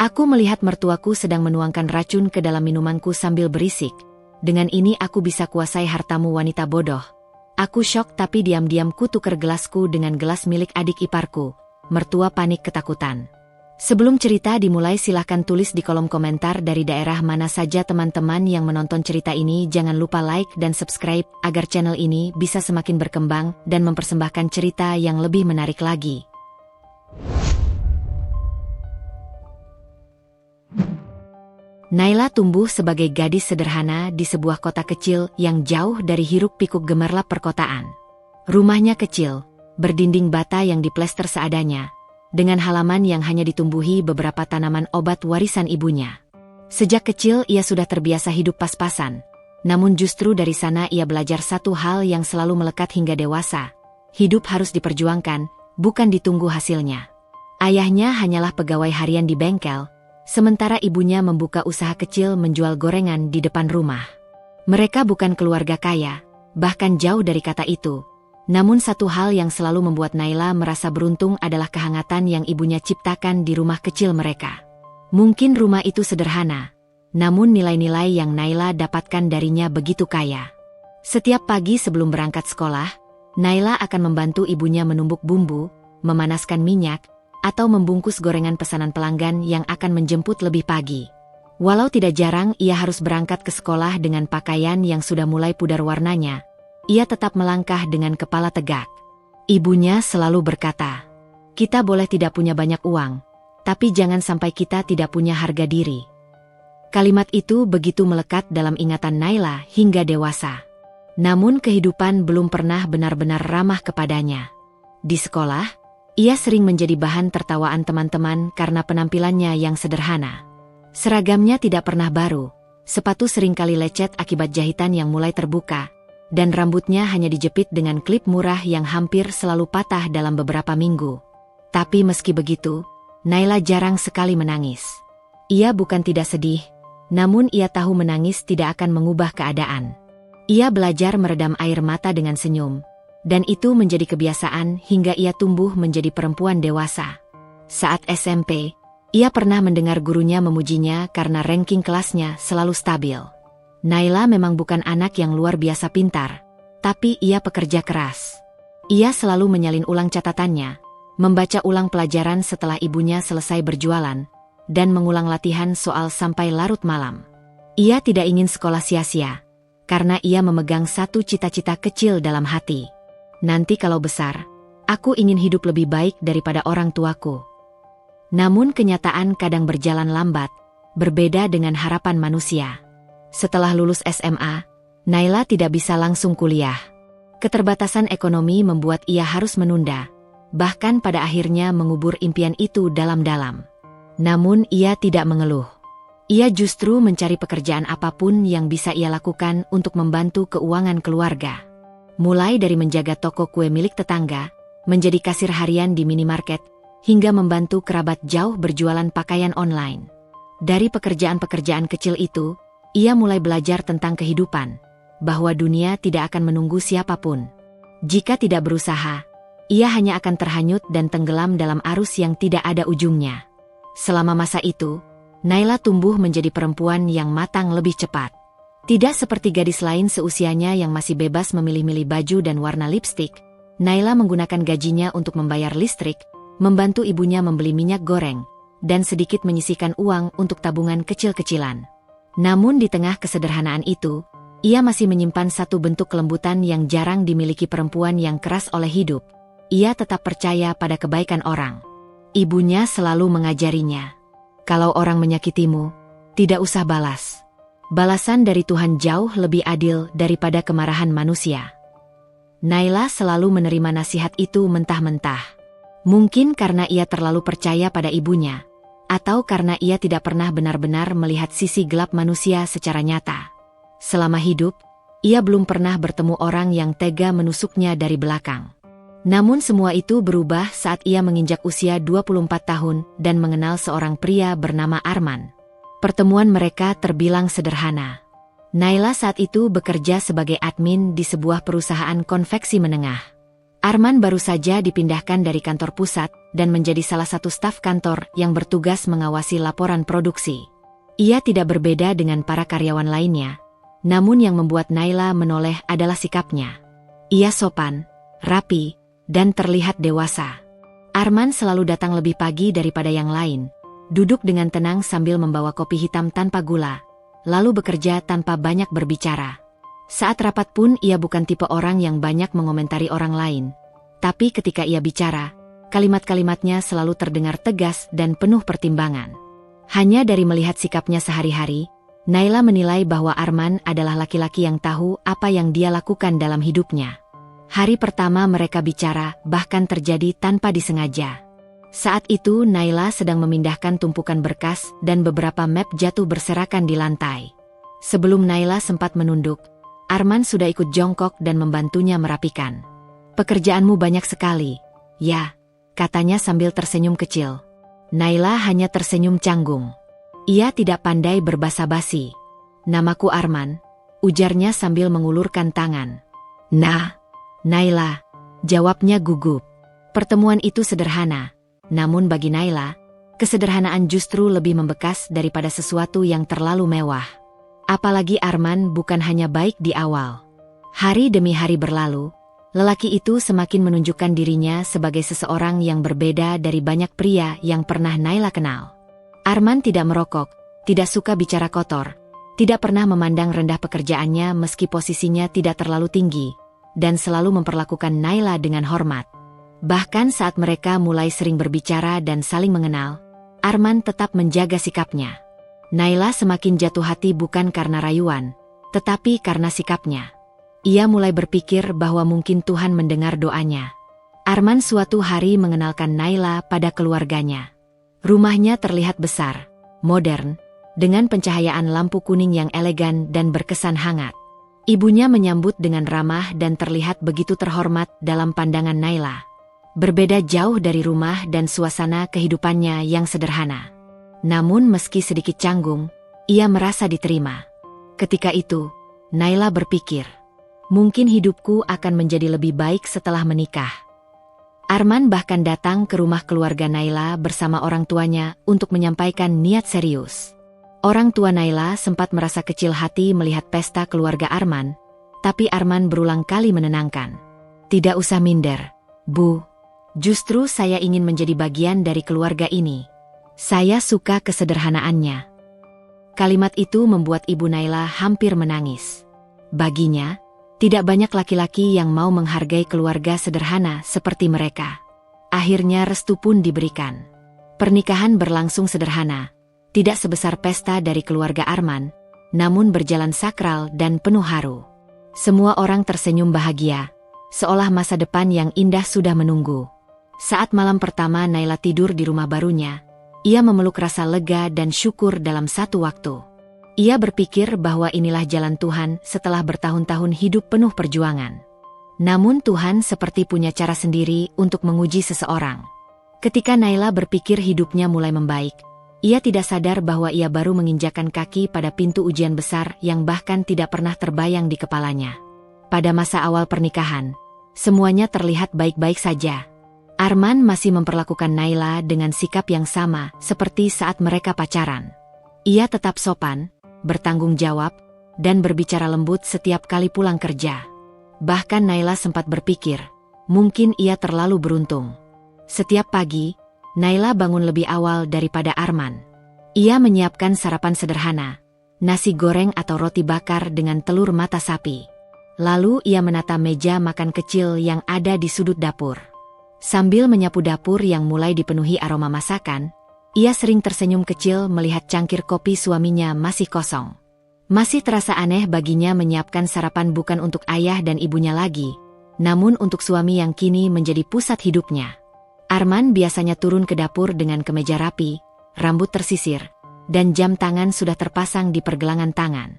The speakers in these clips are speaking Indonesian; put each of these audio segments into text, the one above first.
Aku melihat mertuaku sedang menuangkan racun ke dalam minumanku sambil berisik. Dengan ini aku bisa kuasai hartamu wanita bodoh. Aku syok tapi diam-diam ku tuker gelasku dengan gelas milik adik iparku. Mertua panik ketakutan. Sebelum cerita dimulai silahkan tulis di kolom komentar dari daerah mana saja teman-teman yang menonton cerita ini. Jangan lupa like dan subscribe agar channel ini bisa semakin berkembang dan mempersembahkan cerita yang lebih menarik lagi. Naila tumbuh sebagai gadis sederhana di sebuah kota kecil yang jauh dari hiruk-pikuk gemerlap perkotaan. Rumahnya kecil, berdinding bata yang diplester seadanya, dengan halaman yang hanya ditumbuhi beberapa tanaman obat warisan ibunya. Sejak kecil ia sudah terbiasa hidup pas-pasan, namun justru dari sana ia belajar satu hal yang selalu melekat hingga dewasa. Hidup harus diperjuangkan, bukan ditunggu hasilnya. Ayahnya hanyalah pegawai harian di bengkel, sementara ibunya membuka usaha kecil menjual gorengan di depan rumah. Mereka bukan keluarga kaya, bahkan jauh dari kata itu. Namun satu hal yang selalu membuat Naila merasa beruntung adalah kehangatan yang ibunya ciptakan di rumah kecil mereka. Mungkin rumah itu sederhana, namun nilai-nilai yang Naila dapatkan darinya begitu kaya. Setiap pagi sebelum berangkat sekolah, Naila akan membantu ibunya menumbuk bumbu, memanaskan minyak, atau membungkus gorengan pesanan pelanggan yang akan menjemput lebih pagi. Walau tidak jarang ia harus berangkat ke sekolah dengan pakaian yang sudah mulai pudar warnanya, ia tetap melangkah dengan kepala tegak. Ibunya selalu berkata, "Kita boleh tidak punya banyak uang, tapi jangan sampai kita tidak punya harga diri." Kalimat itu begitu melekat dalam ingatan Naila hingga dewasa. Namun kehidupan belum pernah benar-benar ramah kepadanya. Di sekolah, ia sering menjadi bahan tertawaan teman-teman karena penampilannya yang sederhana. Seragamnya tidak pernah baru, sepatu seringkali lecet akibat jahitan yang mulai terbuka, dan rambutnya hanya dijepit dengan klip murah yang hampir selalu patah dalam beberapa minggu. Tapi meski begitu, Naila jarang sekali menangis. Ia bukan tidak sedih, namun ia tahu menangis tidak akan mengubah keadaan. Ia belajar meredam air mata dengan senyum, dan itu menjadi kebiasaan hingga ia tumbuh menjadi perempuan dewasa. Saat SMP, ia pernah mendengar gurunya memujinya karena ranking kelasnya selalu stabil. Naila memang bukan anak yang luar biasa pintar, tapi ia pekerja keras. Ia selalu menyalin ulang catatannya, membaca ulang pelajaran setelah ibunya selesai berjualan, dan mengulang latihan soal sampai larut malam. Ia tidak ingin sekolah sia-sia, karena ia memegang satu cita-cita kecil dalam hati. Nanti kalau besar, aku ingin hidup lebih baik daripada orang tuaku. Namun kenyataan kadang berjalan lambat, berbeda dengan harapan manusia. Setelah lulus SMA, Naila tidak bisa langsung kuliah. Keterbatasan ekonomi membuat ia harus menunda, bahkan pada akhirnya mengubur impian itu dalam-dalam. Namun ia tidak mengeluh. Ia justru mencari pekerjaan apapun yang bisa ia lakukan untuk membantu keuangan keluarga. Mulai dari menjaga toko kue milik tetangga, menjadi kasir harian di minimarket, hingga membantu kerabat jauh berjualan pakaian online. Dari pekerjaan-pekerjaan kecil itu, ia mulai belajar tentang kehidupan, bahwa dunia tidak akan menunggu siapapun. Jika tidak berusaha, ia hanya akan terhanyut dan tenggelam dalam arus yang tidak ada ujungnya. Selama masa itu, Naila tumbuh menjadi perempuan yang matang lebih cepat. Tidak seperti gadis lain seusianya yang masih bebas memilih-milih baju dan warna lipstik, Naila menggunakan gajinya untuk membayar listrik, membantu ibunya membeli minyak goreng, dan sedikit menyisihkan uang untuk tabungan kecil-kecilan. Namun di tengah kesederhanaan itu, ia masih menyimpan satu bentuk kelembutan yang jarang dimiliki perempuan yang keras oleh hidup. Ia tetap percaya pada kebaikan orang. Ibunya selalu mengajarinya, "Kalau orang menyakitimu, tidak usah balas. Balasan dari Tuhan jauh lebih adil daripada kemarahan manusia." Naila selalu menerima nasihat itu mentah-mentah. Mungkin karena ia terlalu percaya pada ibunya, atau karena ia tidak pernah benar-benar melihat sisi gelap manusia secara nyata. Selama hidup, ia belum pernah bertemu orang yang tega menusuknya dari belakang. Namun semua itu berubah saat ia menginjak usia 24 tahun dan mengenal seorang pria bernama Arman. Pertemuan mereka terbilang sederhana. Naila saat itu bekerja sebagai admin di sebuah perusahaan konveksi menengah. Arman baru saja dipindahkan dari kantor pusat dan menjadi salah satu staf kantor yang bertugas mengawasi laporan produksi. Ia tidak berbeda dengan para karyawan lainnya, namun yang membuat Naila menoleh adalah sikapnya. Ia sopan, rapi, dan terlihat dewasa. Arman selalu datang lebih pagi daripada yang lain, duduk dengan tenang sambil membawa kopi hitam tanpa gula, lalu bekerja tanpa banyak berbicara. Saat rapat pun ia bukan tipe orang yang banyak mengomentari orang lain. Tapi ketika ia bicara, kalimat-kalimatnya selalu terdengar tegas dan penuh pertimbangan. Hanya dari melihat sikapnya sehari-hari, Naila menilai bahwa Arman adalah laki-laki yang tahu apa yang dia lakukan dalam hidupnya. Hari pertama mereka bicara bahkan terjadi tanpa disengaja. Saat itu Naila sedang memindahkan tumpukan berkas dan beberapa map jatuh berserakan di lantai. Sebelum Naila sempat menunduk, Arman sudah ikut jongkok dan membantunya merapikan. "Pekerjaanmu banyak sekali." "Ya," katanya sambil tersenyum kecil. Naila hanya tersenyum canggung. Ia tidak pandai berbasa-basi. "Namaku Arman," ujarnya sambil mengulurkan tangan. "Nah, Naila," jawabnya gugup. Pertemuan itu sederhana, namun bagi Naila, kesederhanaan justru lebih membekas daripada sesuatu yang terlalu mewah. Apalagi Arman bukan hanya baik di awal. Hari demi hari berlalu, lelaki itu semakin menunjukkan dirinya sebagai seseorang yang berbeda dari banyak pria yang pernah Naila kenal. Arman tidak merokok, tidak suka bicara kotor, tidak pernah memandang rendah pekerjaannya meski posisinya tidak terlalu tinggi, dan selalu memperlakukan Naila dengan hormat. Bahkan saat mereka mulai sering berbicara dan saling mengenal, Arman tetap menjaga sikapnya. Naila semakin jatuh hati bukan karena rayuan, tetapi karena sikapnya. Ia mulai berpikir bahwa mungkin Tuhan mendengar doanya. Arman suatu hari mengenalkan Naila pada keluarganya. Rumahnya terlihat besar, modern, dengan pencahayaan lampu kuning yang elegan dan berkesan hangat. Ibunya menyambut dengan ramah dan terlihat begitu terhormat dalam pandangan Naila. Berbeda jauh dari rumah dan suasana kehidupannya yang sederhana. Namun meski sedikit canggung, ia merasa diterima. Ketika itu, Naila berpikir, mungkin hidupku akan menjadi lebih baik setelah menikah. Arman bahkan datang ke rumah keluarga Naila bersama orang tuanya untuk menyampaikan niat serius. Orang tua Naila sempat merasa kecil hati melihat pesta keluarga Arman, tapi Arman berulang kali menenangkan. "Tidak usah minder, Bu. Justru saya ingin menjadi bagian dari keluarga ini. Saya suka kesederhanaannya." Kalimat itu membuat ibu Naila hampir menangis. Baginya, tidak banyak laki-laki yang mau menghargai keluarga sederhana seperti mereka. Akhirnya restu pun diberikan. Pernikahan berlangsung sederhana, tidak sebesar pesta dari keluarga Arman, namun berjalan sakral dan penuh haru. Semua orang tersenyum bahagia, seolah masa depan yang indah sudah menunggu. Saat malam pertama Naila tidur di rumah barunya, ia memeluk rasa lega dan syukur dalam satu waktu. Ia berpikir bahwa inilah jalan Tuhan setelah bertahun-tahun hidup penuh perjuangan. Namun Tuhan seperti punya cara sendiri untuk menguji seseorang. Ketika Naila berpikir hidupnya mulai membaik, ia tidak sadar bahwa ia baru menginjakkan kaki pada pintu ujian besar yang bahkan tidak pernah terbayang di kepalanya. Pada masa awal pernikahan, semuanya terlihat baik-baik saja. Arman masih memperlakukan Naila dengan sikap yang sama seperti saat mereka pacaran. Ia tetap sopan, bertanggung jawab, dan berbicara lembut setiap kali pulang kerja. Bahkan Naila sempat berpikir, mungkin ia terlalu beruntung. Setiap pagi, Naila bangun lebih awal daripada Arman. Ia menyiapkan sarapan sederhana, nasi goreng atau roti bakar dengan telur mata sapi. Lalu ia menata meja makan kecil yang ada di sudut dapur. Sambil menyapu dapur yang mulai dipenuhi aroma masakan, ia sering tersenyum kecil melihat cangkir kopi suaminya masih kosong. Masih terasa aneh baginya menyiapkan sarapan bukan untuk ayah dan ibunya lagi, namun untuk suami yang kini menjadi pusat hidupnya. Arman biasanya turun ke dapur dengan kemeja rapi, rambut tersisir, dan jam tangan sudah terpasang di pergelangan tangan.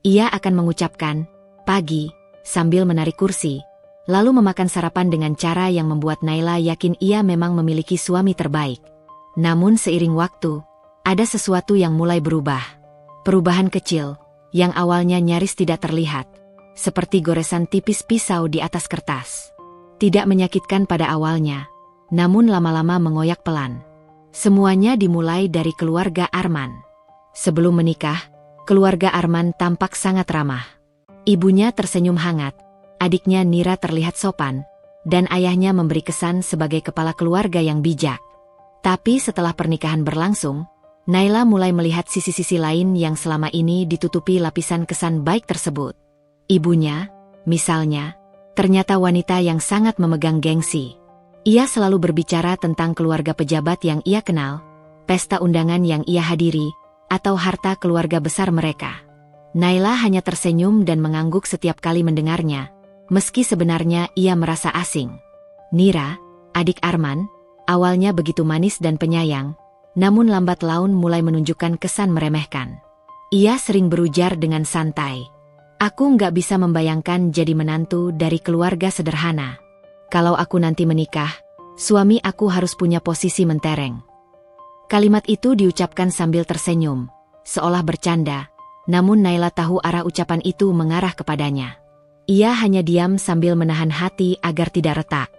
Ia akan mengucapkan, "Pagi," sambil menarik kursi, lalu memakan sarapan dengan cara yang membuat Naila yakin ia memang memiliki suami terbaik. Namun seiring waktu, ada sesuatu yang mulai berubah. Perubahan kecil, yang awalnya nyaris tidak terlihat, seperti goresan tipis pisau di atas kertas. Tidak menyakitkan pada awalnya, namun lama-lama mengoyak pelan. Semuanya dimulai dari keluarga Arman. Sebelum menikah, keluarga Arman tampak sangat ramah. Ibunya tersenyum hangat, adiknya Nira terlihat sopan, dan ayahnya memberi kesan sebagai kepala keluarga yang bijak. Tapi setelah pernikahan berlangsung, Naila mulai melihat sisi-sisi lain yang selama ini ditutupi lapisan kesan baik tersebut. Ibunya, misalnya, ternyata wanita yang sangat memegang gengsi. Ia selalu berbicara tentang keluarga pejabat yang ia kenal, pesta undangan yang ia hadiri, atau harta keluarga besar mereka. Naila hanya tersenyum dan mengangguk setiap kali mendengarnya, meski sebenarnya ia merasa asing. Nira, adik Arman, awalnya begitu manis dan penyayang, namun lambat laun mulai menunjukkan kesan meremehkan. Ia sering berujar dengan santai, "Aku nggak bisa membayangkan jadi menantu dari keluarga sederhana. Kalau aku nanti menikah, suami aku harus punya posisi mentereng." Kalimat itu diucapkan sambil tersenyum, seolah bercanda, namun Naila tahu arah ucapan itu mengarah kepadanya. Ia hanya diam sambil menahan hati agar tidak retak.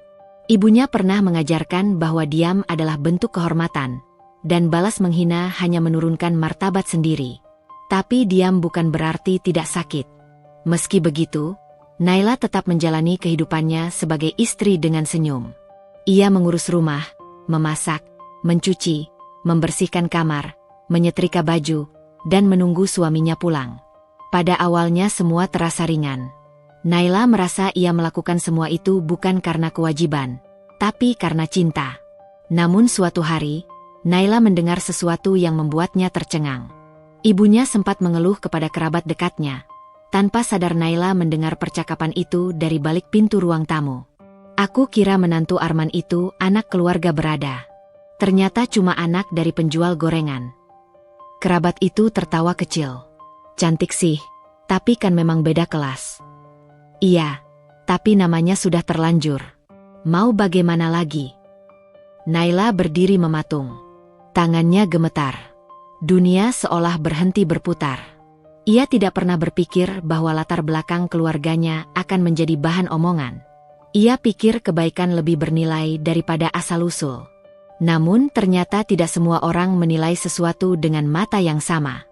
Ibunya pernah mengajarkan bahwa diam adalah bentuk kehormatan, dan balas menghina hanya menurunkan martabat sendiri. Tapi diam bukan berarti tidak sakit. Meski begitu, Naila tetap menjalani kehidupannya sebagai istri dengan senyum. Ia mengurus rumah, memasak, mencuci, membersihkan kamar, menyetrika baju, dan menunggu suaminya pulang. Pada awalnya semua terasa ringan. Naila merasa ia melakukan semua itu bukan karena kewajiban, tapi karena cinta. Namun suatu hari, Naila mendengar sesuatu yang membuatnya tercengang. Ibunya sempat mengeluh kepada kerabat dekatnya. Tanpa sadar Naila mendengar percakapan itu dari balik pintu ruang tamu. "Aku kira menantu Arman itu anak keluarga berada. Ternyata cuma anak dari penjual gorengan." Kerabat itu tertawa kecil. "Cantik sih, tapi kan memang beda kelas." "Iya, tapi namanya sudah terlanjur. Mau bagaimana lagi?" Naila berdiri mematung. Tangannya gemetar. Dunia seolah berhenti berputar. Ia tidak pernah berpikir bahwa latar belakang keluarganya akan menjadi bahan omongan. Ia pikir kebaikan lebih bernilai daripada asal-usul. Namun ternyata tidak semua orang menilai sesuatu dengan mata yang sama.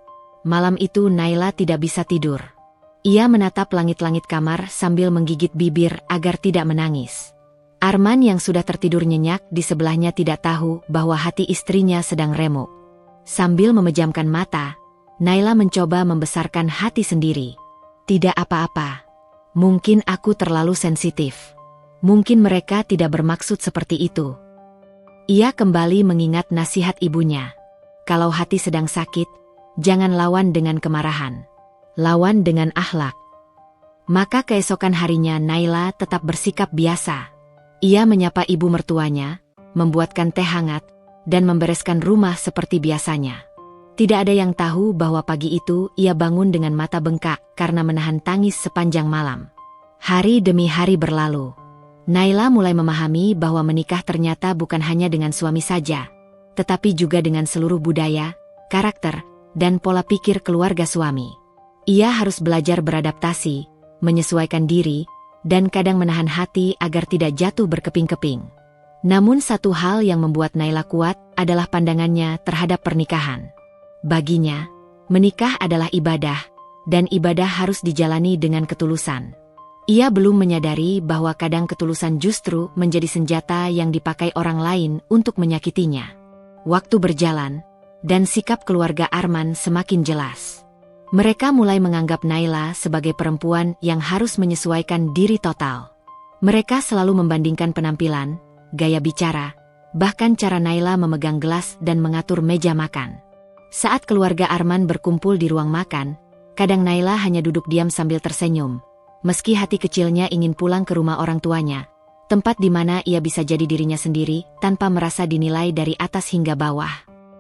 Malam itu Naila tidak bisa tidur. Ia menatap langit-langit kamar sambil menggigit bibir agar tidak menangis. Arman yang sudah tertidur nyenyak di sebelahnya tidak tahu bahwa hati istrinya sedang remuk. Sambil memejamkan mata, Naila mencoba membesarkan hati sendiri. "Tidak apa-apa. Mungkin aku terlalu sensitif. Mungkin mereka tidak bermaksud seperti itu." Ia kembali mengingat nasihat ibunya. Kalau hati sedang sakit, jangan lawan dengan kemarahan. Lawan dengan akhlak. Maka keesokan harinya Naila tetap bersikap biasa. Ia menyapa ibu mertuanya, membuatkan teh hangat, dan membereskan rumah seperti biasanya. Tidak ada yang tahu bahwa pagi itu ia bangun dengan mata bengkak karena menahan tangis sepanjang malam. Hari demi hari berlalu. Naila mulai memahami bahwa menikah ternyata bukan hanya dengan suami saja, tetapi juga dengan seluruh budaya, karakter, dan pola pikir keluarga suami. Ia harus belajar beradaptasi, menyesuaikan diri, dan kadang menahan hati agar tidak jatuh berkeping-keping. Namun satu hal yang membuat Naila kuat adalah pandangannya terhadap pernikahan. Baginya, menikah adalah ibadah, dan ibadah harus dijalani dengan ketulusan. Ia belum menyadari bahwa kadang ketulusan justru menjadi senjata yang dipakai orang lain untuk menyakitinya. Waktu berjalan, dan sikap keluarga Arman semakin jelas. Mereka mulai menganggap Naila sebagai perempuan yang harus menyesuaikan diri total. Mereka selalu membandingkan penampilan, gaya bicara, bahkan cara Naila memegang gelas dan mengatur meja makan. Saat keluarga Arman berkumpul di ruang makan, kadang Naila hanya duduk diam sambil tersenyum. Meski hati kecilnya ingin pulang ke rumah orang tuanya, tempat di mana ia bisa jadi dirinya sendiri tanpa merasa dinilai dari atas hingga bawah.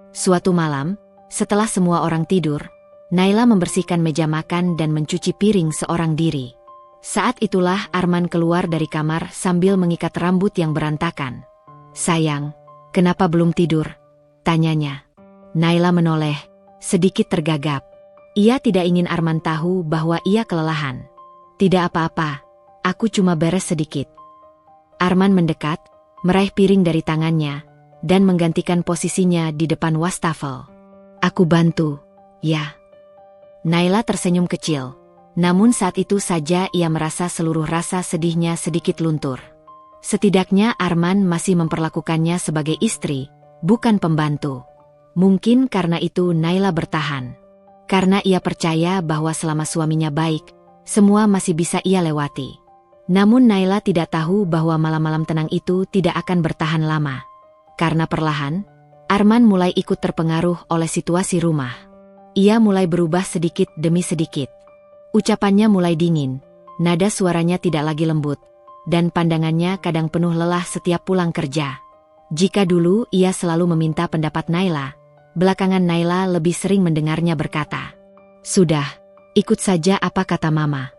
Suatu malam, setelah semua orang tidur, Naila membersihkan meja makan dan mencuci piring seorang diri. Saat itulah Arman keluar dari kamar sambil mengikat rambut yang berantakan. "Sayang, kenapa belum tidur?" tanyanya. Naila menoleh, sedikit tergagap. Ia tidak ingin Arman tahu bahwa ia kelelahan. "Tidak apa-apa, aku cuma beres sedikit." Arman mendekat, meraih piring dari tangannya, dan menggantikan posisinya di depan wastafel. Aku bantu, ya. Naila tersenyum kecil. Namun saat itu saja ia merasa seluruh rasa sedihnya sedikit luntur. Setidaknya Arman masih memperlakukannya sebagai istri, bukan pembantu. Mungkin karena itu Naila bertahan. Karena ia percaya bahwa selama suaminya baik, semua masih bisa ia lewati. Namun Naila tidak tahu bahwa malam-malam tenang itu tidak akan bertahan lama. Karena perlahan, Arman mulai ikut terpengaruh oleh situasi rumah. Ia mulai berubah sedikit demi sedikit. Ucapannya mulai dingin, nada suaranya tidak lagi lembut, dan pandangannya kadang penuh lelah setiap pulang kerja. Jika dulu ia selalu meminta pendapat Naila, belakangan Naila lebih sering mendengarnya berkata, "Sudah, ikut saja apa kata Mama."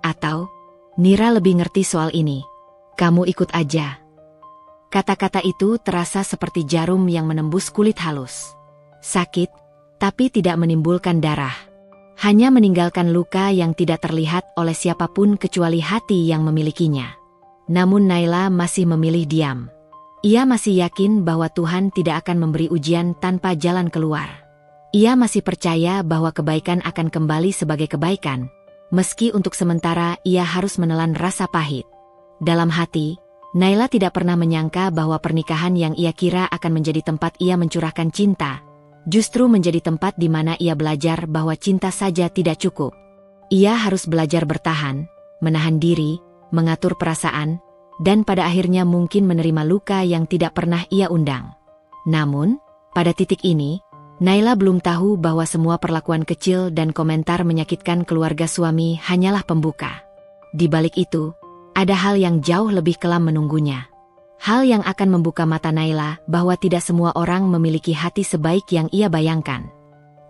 Atau, "Nira lebih ngerti soal ini. Kamu ikut aja." Kata-kata itu terasa seperti jarum yang menembus kulit halus. Sakit, tapi tidak menimbulkan darah. Hanya meninggalkan luka yang tidak terlihat oleh siapapun kecuali hati yang memilikinya. Namun Naila masih memilih diam. Ia masih yakin bahwa Tuhan tidak akan memberi ujian tanpa jalan keluar. Ia masih percaya bahwa kebaikan akan kembali sebagai kebaikan, meski untuk sementara ia harus menelan rasa pahit. Dalam hati, Naila tidak pernah menyangka bahwa pernikahan yang ia kira akan menjadi tempat ia mencurahkan cinta, justru menjadi tempat di mana ia belajar bahwa cinta saja tidak cukup. Ia harus belajar bertahan, menahan diri, mengatur perasaan, dan pada akhirnya mungkin menerima luka yang tidak pernah ia undang. Namun, pada titik ini, Naila belum tahu bahwa semua perlakuan kecil dan komentar menyakitkan keluarga suami hanyalah pembuka. Di balik itu, ada hal yang jauh lebih kelam menunggunya. Hal yang akan membuka mata Naila bahwa tidak semua orang memiliki hati sebaik yang ia bayangkan.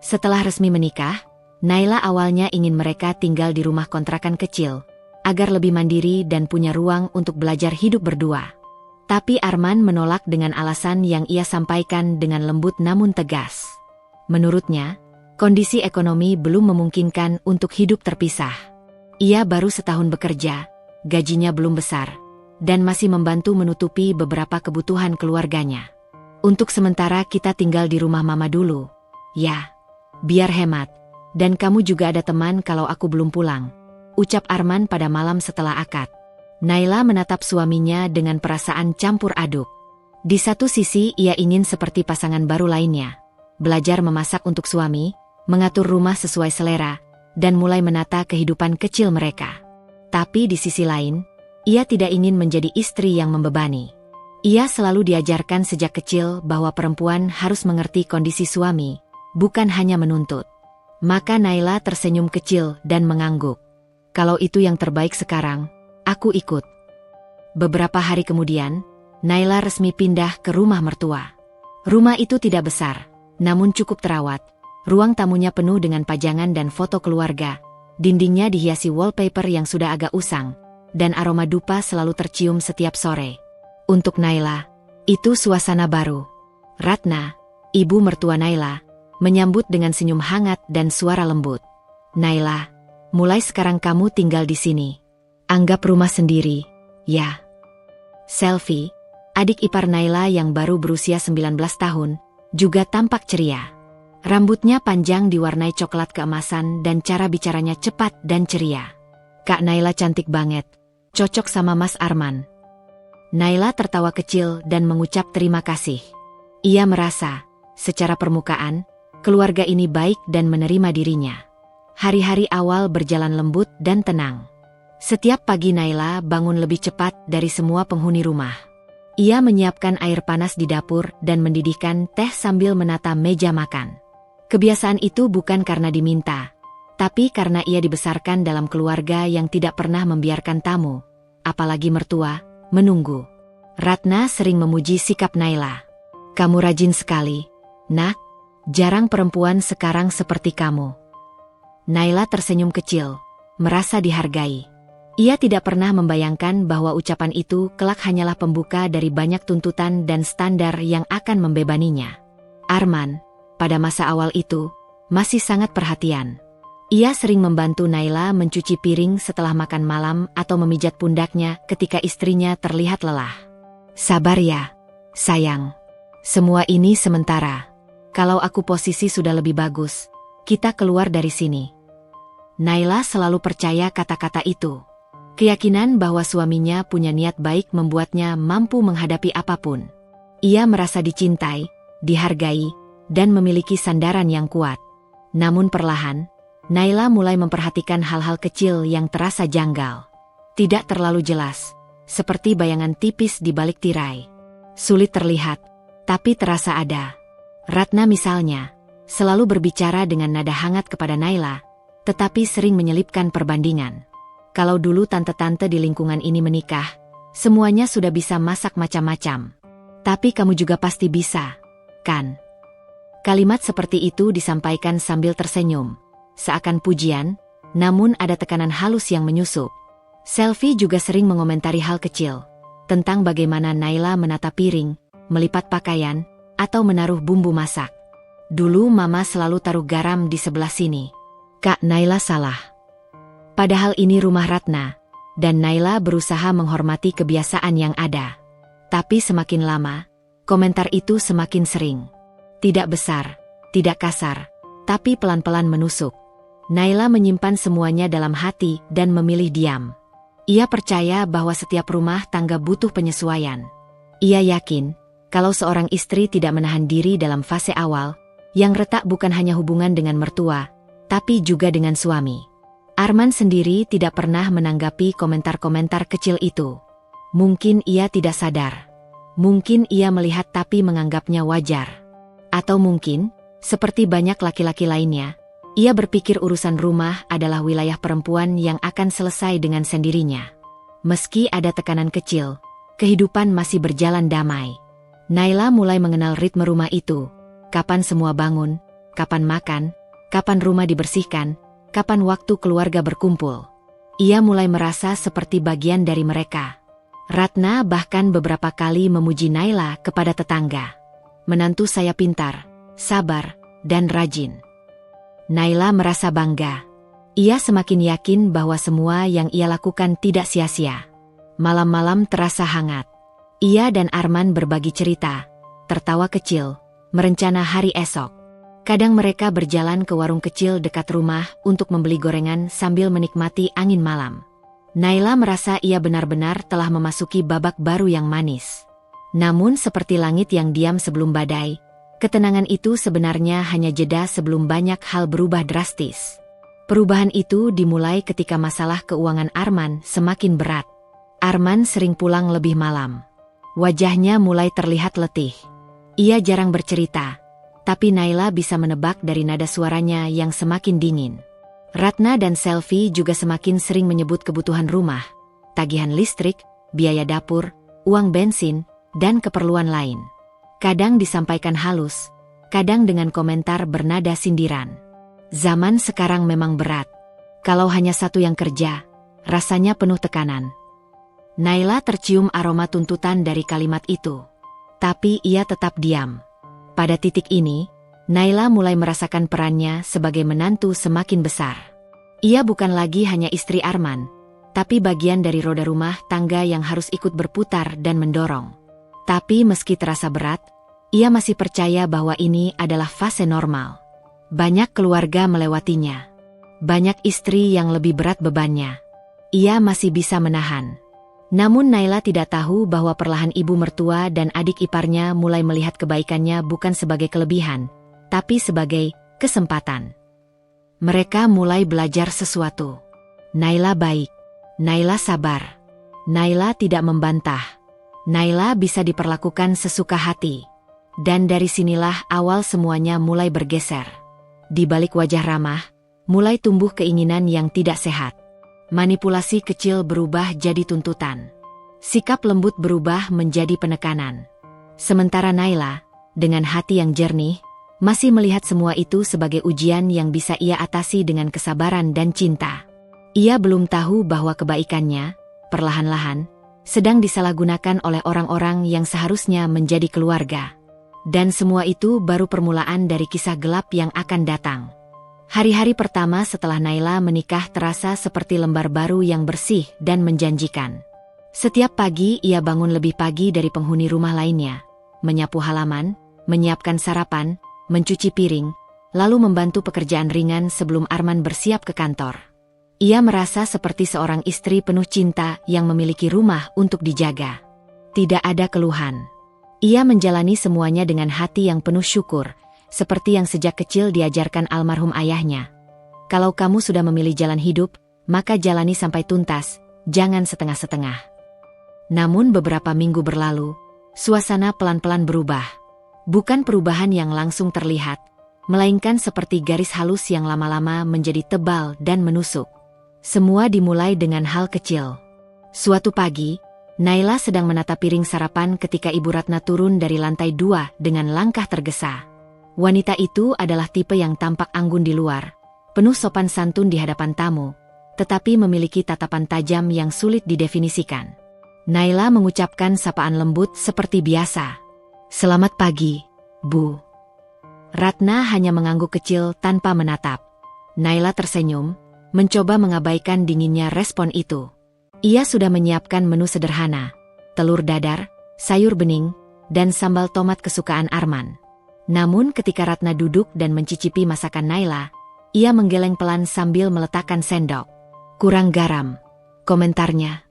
Setelah resmi menikah, Naila awalnya ingin mereka tinggal di rumah kontrakan kecil, agar lebih mandiri dan punya ruang untuk belajar hidup berdua. Tapi Arman menolak dengan alasan yang ia sampaikan dengan lembut namun tegas. Menurutnya, kondisi ekonomi belum memungkinkan untuk hidup terpisah. Ia baru setahun bekerja, gajinya belum besar, dan masih membantu menutupi beberapa kebutuhan keluarganya. Untuk sementara kita tinggal di rumah Mama dulu. Ya, biar hemat, dan kamu juga ada teman kalau aku belum pulang, ucap Arman pada malam setelah akad. Naila menatap suaminya dengan perasaan campur aduk. Di satu sisi ia ingin seperti pasangan baru lainnya, belajar memasak untuk suami, mengatur rumah sesuai selera, dan mulai menata kehidupan kecil mereka. Tapi di sisi lain, ia tidak ingin menjadi istri yang membebani. Ia selalu diajarkan sejak kecil bahwa perempuan harus mengerti kondisi suami, bukan hanya menuntut. Maka Naila tersenyum kecil dan mengangguk. Kalau itu yang terbaik sekarang, aku ikut. Beberapa hari kemudian, Naila resmi pindah ke rumah mertua. Rumah itu tidak besar, namun cukup terawat. Ruang tamunya penuh dengan pajangan dan foto keluarga. Dindingnya dihiasi wallpaper yang sudah agak usang, dan aroma dupa selalu tercium setiap sore. Untuk Naila, itu suasana baru. Ratna, ibu mertua Naila, menyambut dengan senyum hangat dan suara lembut. "Naila, mulai sekarang kamu tinggal di sini. Anggap rumah sendiri, ya." Selfie, adik ipar Naila yang baru berusia 19 tahun, juga tampak ceria. Rambutnya panjang diwarnai coklat keemasan dan cara bicaranya cepat dan ceria. "Kak Naila cantik banget, cocok sama Mas Arman." Naila tertawa kecil dan mengucap terima kasih. Ia merasa, secara permukaan, keluarga ini baik dan menerima dirinya. Hari-hari awal berjalan lembut dan tenang. Setiap pagi Naila bangun lebih cepat dari semua penghuni rumah. Ia menyiapkan air panas di dapur dan mendidihkan teh sambil menata meja makan. Kebiasaan itu bukan karena diminta, tapi karena ia dibesarkan dalam keluarga yang tidak pernah membiarkan tamu, apalagi mertua, menunggu. Ratna sering memuji sikap Naila. "Kamu rajin sekali, Nak. Jarang perempuan sekarang seperti kamu." Naila tersenyum kecil, merasa dihargai. Ia tidak pernah membayangkan bahwa ucapan itu kelak hanyalah pembuka dari banyak tuntutan dan standar yang akan membebaninya. Arman, pada masa awal itu, masih sangat perhatian. Ia sering membantu Naila mencuci piring setelah makan malam atau memijat pundaknya ketika istrinya terlihat lelah. Sabar ya, sayang. Semua ini sementara. Kalau aku posisi sudah lebih bagus, kita keluar dari sini. Naila selalu percaya kata-kata itu. Keyakinan bahwa suaminya punya niat baik membuatnya mampu menghadapi apapun. Ia merasa dicintai, dihargai, dan memiliki sandaran yang kuat. Namun perlahan, Naila mulai memperhatikan hal-hal kecil yang terasa janggal. Tidak terlalu jelas, seperti bayangan tipis di balik tirai. Sulit terlihat, tapi terasa ada. Ratna misalnya, selalu berbicara dengan nada hangat kepada Naila, tetapi sering menyelipkan perbandingan. Kalau dulu tante-tante di lingkungan ini menikah, semuanya sudah bisa masak macam-macam. Tapi kamu juga pasti bisa, kan? Kalimat seperti itu disampaikan sambil tersenyum, seakan pujian, namun ada tekanan halus yang menyusup. Selvi juga sering mengomentari hal kecil, tentang bagaimana Naila menata piring, melipat pakaian, atau menaruh bumbu masak. Dulu mama selalu taruh garam di sebelah sini. Kak Naila salah. Padahal ini rumah Ratna, dan Naila berusaha menghormati kebiasaan yang ada. Tapi semakin lama, komentar itu semakin sering. Tidak besar, tidak kasar, tapi pelan-pelan menusuk. Naila menyimpan semuanya dalam hati dan memilih diam. Ia percaya bahwa setiap rumah tangga butuh penyesuaian. Ia yakin, kalau seorang istri tidak menahan diri dalam fase awal, yang retak bukan hanya hubungan dengan mertua, tapi juga dengan suami. Arman sendiri tidak pernah menanggapi komentar-komentar kecil itu. Mungkin ia tidak sadar. Mungkin ia melihat tapi menganggapnya wajar. Atau mungkin, seperti banyak laki-laki lainnya, ia berpikir urusan rumah adalah wilayah perempuan yang akan selesai dengan sendirinya. Meski ada tekanan kecil, kehidupan masih berjalan damai. Naila mulai mengenal ritme rumah itu. Kapan semua bangun, kapan makan, kapan rumah dibersihkan, kapan waktu keluarga berkumpul. Ia mulai merasa seperti bagian dari mereka. Ratna bahkan beberapa kali memuji Naila kepada tetangga. Menantu saya pintar, sabar, dan rajin. Naila merasa bangga. Ia semakin yakin bahwa semua yang ia lakukan tidak sia-sia. Malam-malam terasa hangat. Ia dan Arman berbagi cerita, tertawa kecil, merencana hari esok. Kadang mereka berjalan ke warung kecil dekat rumah untuk membeli gorengan sambil menikmati angin malam. Naila merasa ia benar-benar telah memasuki babak baru yang manis. Namun seperti langit yang diam sebelum badai, ketenangan itu sebenarnya hanya jeda sebelum banyak hal berubah drastis. Perubahan itu dimulai ketika masalah keuangan Arman semakin berat. Arman sering pulang lebih malam. Wajahnya mulai terlihat letih. Ia jarang bercerita, tapi Naila bisa menebak dari nada suaranya yang semakin dingin. Ratna dan Selvi juga semakin sering menyebut kebutuhan rumah, tagihan listrik, biaya dapur, uang bensin, dan keperluan lain. Kadang disampaikan halus, kadang dengan komentar bernada sindiran. Zaman sekarang memang berat. Kalau hanya satu yang kerja, rasanya penuh tekanan. Naila tercium aroma tuntutan dari kalimat itu. Tapi ia tetap diam. Pada titik ini, Naila mulai merasakan perannya sebagai menantu semakin besar. Ia bukan lagi hanya istri Arman, tapi bagian dari roda rumah tangga yang harus ikut berputar dan mendorong. Tapi meski terasa berat, ia masih percaya bahwa ini adalah fase normal. Banyak keluarga melewatinya. Banyak istri yang lebih berat bebannya. Ia masih bisa menahan. Namun Naila tidak tahu bahwa perlahan ibu mertua dan adik iparnya mulai melihat kebaikannya bukan sebagai kelebihan, tapi sebagai kesempatan. Mereka mulai belajar sesuatu. Naila baik. Naila sabar. Naila tidak membantah. Naila bisa diperlakukan sesuka hati. Dan dari sinilah awal semuanya mulai bergeser. Di balik wajah ramah, mulai tumbuh keinginan yang tidak sehat. Manipulasi kecil berubah jadi tuntutan. Sikap lembut berubah menjadi penekanan. Sementara Naila, dengan hati yang jernih, masih melihat semua itu sebagai ujian yang bisa ia atasi dengan kesabaran dan cinta. Ia belum tahu bahwa kebaikannya, perlahan-lahan, sedang disalahgunakan oleh orang-orang yang seharusnya menjadi keluarga. Dan semua itu baru permulaan dari kisah gelap yang akan datang. Hari-hari pertama setelah Naila menikah terasa seperti lembar baru yang bersih dan menjanjikan. Setiap pagi ia bangun lebih pagi dari penghuni rumah lainnya, menyapu halaman, menyiapkan sarapan, mencuci piring, lalu membantu pekerjaan ringan sebelum Arman bersiap ke kantor. Ia merasa seperti seorang istri penuh cinta yang memiliki rumah untuk dijaga. Tidak ada keluhan. Ia menjalani semuanya dengan hati yang penuh syukur, seperti yang sejak kecil diajarkan almarhum ayahnya. Kalau kamu sudah memilih jalan hidup, maka jalani sampai tuntas, jangan setengah-setengah. Namun beberapa minggu berlalu, suasana pelan-pelan berubah. Bukan perubahan yang langsung terlihat, melainkan seperti garis halus yang lama-lama menjadi tebal dan menusuk. Semua dimulai dengan hal kecil. Suatu pagi, Naila sedang menata piring sarapan ketika Ibu Ratna turun dari lantai 2 dengan langkah tergesa. Wanita itu adalah tipe yang tampak anggun di luar, penuh sopan santun di hadapan tamu, tetapi memiliki tatapan tajam yang sulit didefinisikan. Naila mengucapkan sapaan lembut seperti biasa. "Selamat pagi, Bu." Ratna hanya mengangguk kecil tanpa menatap. Naila tersenyum, mencoba mengabaikan dinginnya respon itu. Ia sudah menyiapkan menu sederhana, telur dadar, sayur bening, dan sambal tomat kesukaan Arman. Namun ketika Ratna duduk dan mencicipi masakan Naila, ia menggeleng pelan sambil meletakkan sendok. "Kurang garam," komentarnya.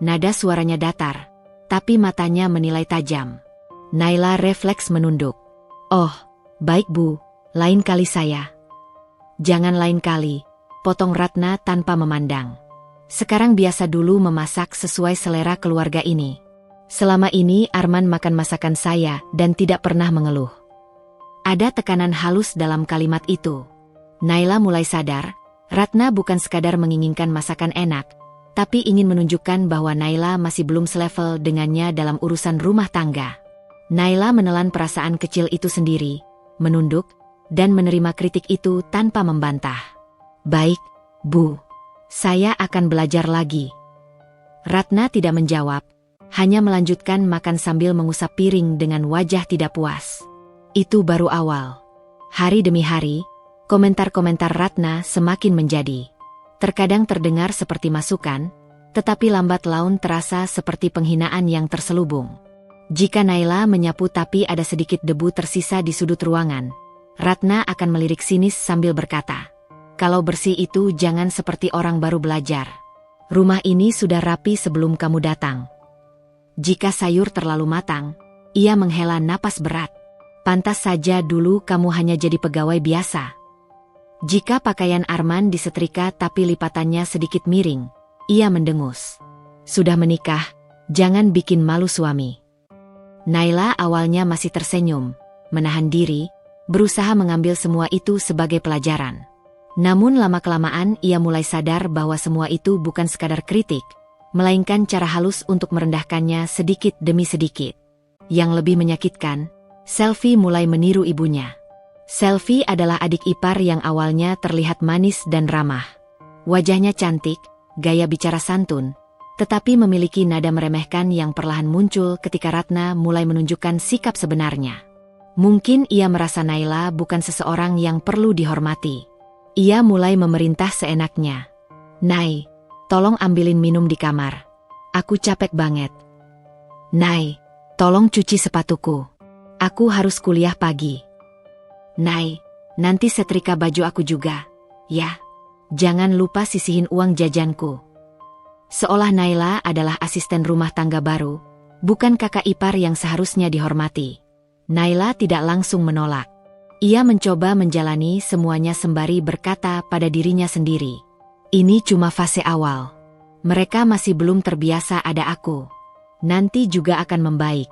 Nada suaranya datar, tapi matanya menilai tajam. Naila refleks menunduk. "Oh, baik Bu, lain kali saya." "Jangan lain kali," potong Ratna tanpa memandang. "Sekarang biasa dulu memasak sesuai selera keluarga ini. Selama ini Arman makan masakan saya dan tidak pernah mengeluh." Ada tekanan halus dalam kalimat itu. Naila mulai sadar, Ratna bukan sekadar menginginkan masakan enak, tapi ingin menunjukkan bahwa Naila masih belum selevel dengannya dalam urusan rumah tangga. Naila menelan perasaan kecil itu sendiri, menunduk, dan menerima kritik itu tanpa membantah. "Baik, Bu. Saya akan belajar lagi." Ratna tidak menjawab, hanya melanjutkan makan sambil mengusap piring dengan wajah tidak puas. Itu baru awal. Hari demi hari, komentar-komentar Ratna semakin menjadi. Terkadang terdengar seperti masukan, tetapi lambat laun terasa seperti penghinaan yang terselubung. Jika Naila menyapu tapi ada sedikit debu tersisa di sudut ruangan, Ratna akan melirik sinis sambil berkata, "Kalau bersih itu jangan seperti orang baru belajar. Rumah ini sudah rapi sebelum kamu datang." Jika sayur terlalu matang, ia menghela napas berat. "Pantas saja dulu kamu hanya jadi pegawai biasa." Jika pakaian Arman disetrika tapi lipatannya sedikit miring, ia mendengus. "Sudah menikah, jangan bikin malu suami." Naila awalnya masih tersenyum, menahan diri, berusaha mengambil semua itu sebagai pelajaran. Namun lama-kelamaan ia mulai sadar bahwa semua itu bukan sekadar kritik, melainkan cara halus untuk merendahkannya sedikit demi sedikit. Yang lebih menyakitkan, Selvi mulai meniru ibunya. Selvi adalah adik ipar yang awalnya terlihat manis dan ramah. Wajahnya cantik, gaya bicara santun, tetapi memiliki nada meremehkan yang perlahan muncul ketika Ratna mulai menunjukkan sikap sebenarnya. Mungkin ia merasa Naila bukan seseorang yang perlu dihormati. Ia mulai memerintah seenaknya. "Nai, tolong ambilin minum di kamar. Aku capek banget. Nai, tolong cuci sepatuku. Aku harus kuliah pagi. Nai, nanti setrika baju aku juga, ya. Jangan lupa sisihin uang jajanku." Seolah Naila adalah asisten rumah tangga baru, bukan kakak ipar yang seharusnya dihormati. Naila tidak langsung menolak. Ia mencoba menjalani semuanya sembari berkata pada dirinya sendiri, "Ini cuma fase awal. Mereka masih belum terbiasa ada aku. Nanti juga akan membaik."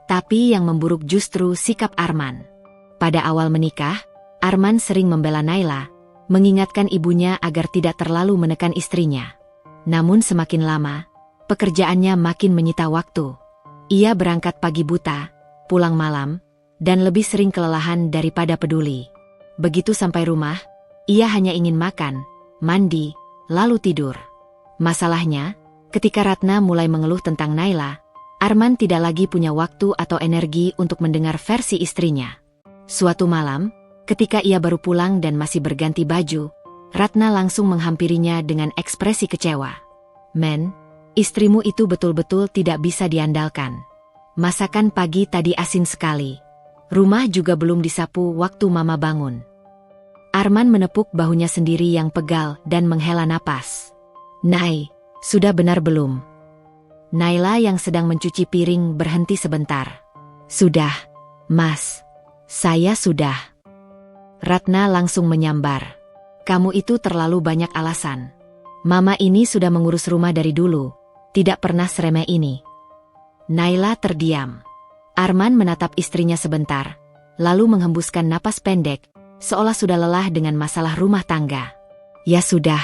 Tapi yang memburuk justru sikap Arman. Pada awal menikah, Arman sering membela Naila, mengingatkan ibunya agar tidak terlalu menekan istrinya. Namun semakin lama, pekerjaannya makin menyita waktu. Ia berangkat pagi buta, pulang malam, dan lebih sering kelelahan daripada peduli. Begitu sampai rumah, ia hanya ingin makan, mandi, lalu tidur. Masalahnya, ketika Ratna mulai mengeluh tentang Naila, Arman tidak lagi punya waktu atau energi untuk mendengar versi istrinya. Suatu malam, Ketika ia baru pulang dan masih berganti baju, Ratna langsung menghampirinya dengan ekspresi kecewa. "Men, istrimu itu betul-betul tidak bisa diandalkan. Masakan pagi tadi asin sekali. Rumah juga belum disapu waktu Mama bangun." Arman menepuk bahunya sendiri yang pegal dan menghela napas. "Nay, sudah benar belum?" Naila yang sedang mencuci piring berhenti sebentar. "Sudah, Mas. Saya sudah." Ratna langsung menyambar. "Kamu itu terlalu banyak alasan. Mama ini sudah mengurus rumah dari dulu, tidak pernah seremeh ini." Naila terdiam. Arman menatap istrinya sebentar, lalu menghembuskan napas pendek, seolah sudah lelah dengan masalah rumah tangga. "Ya sudah,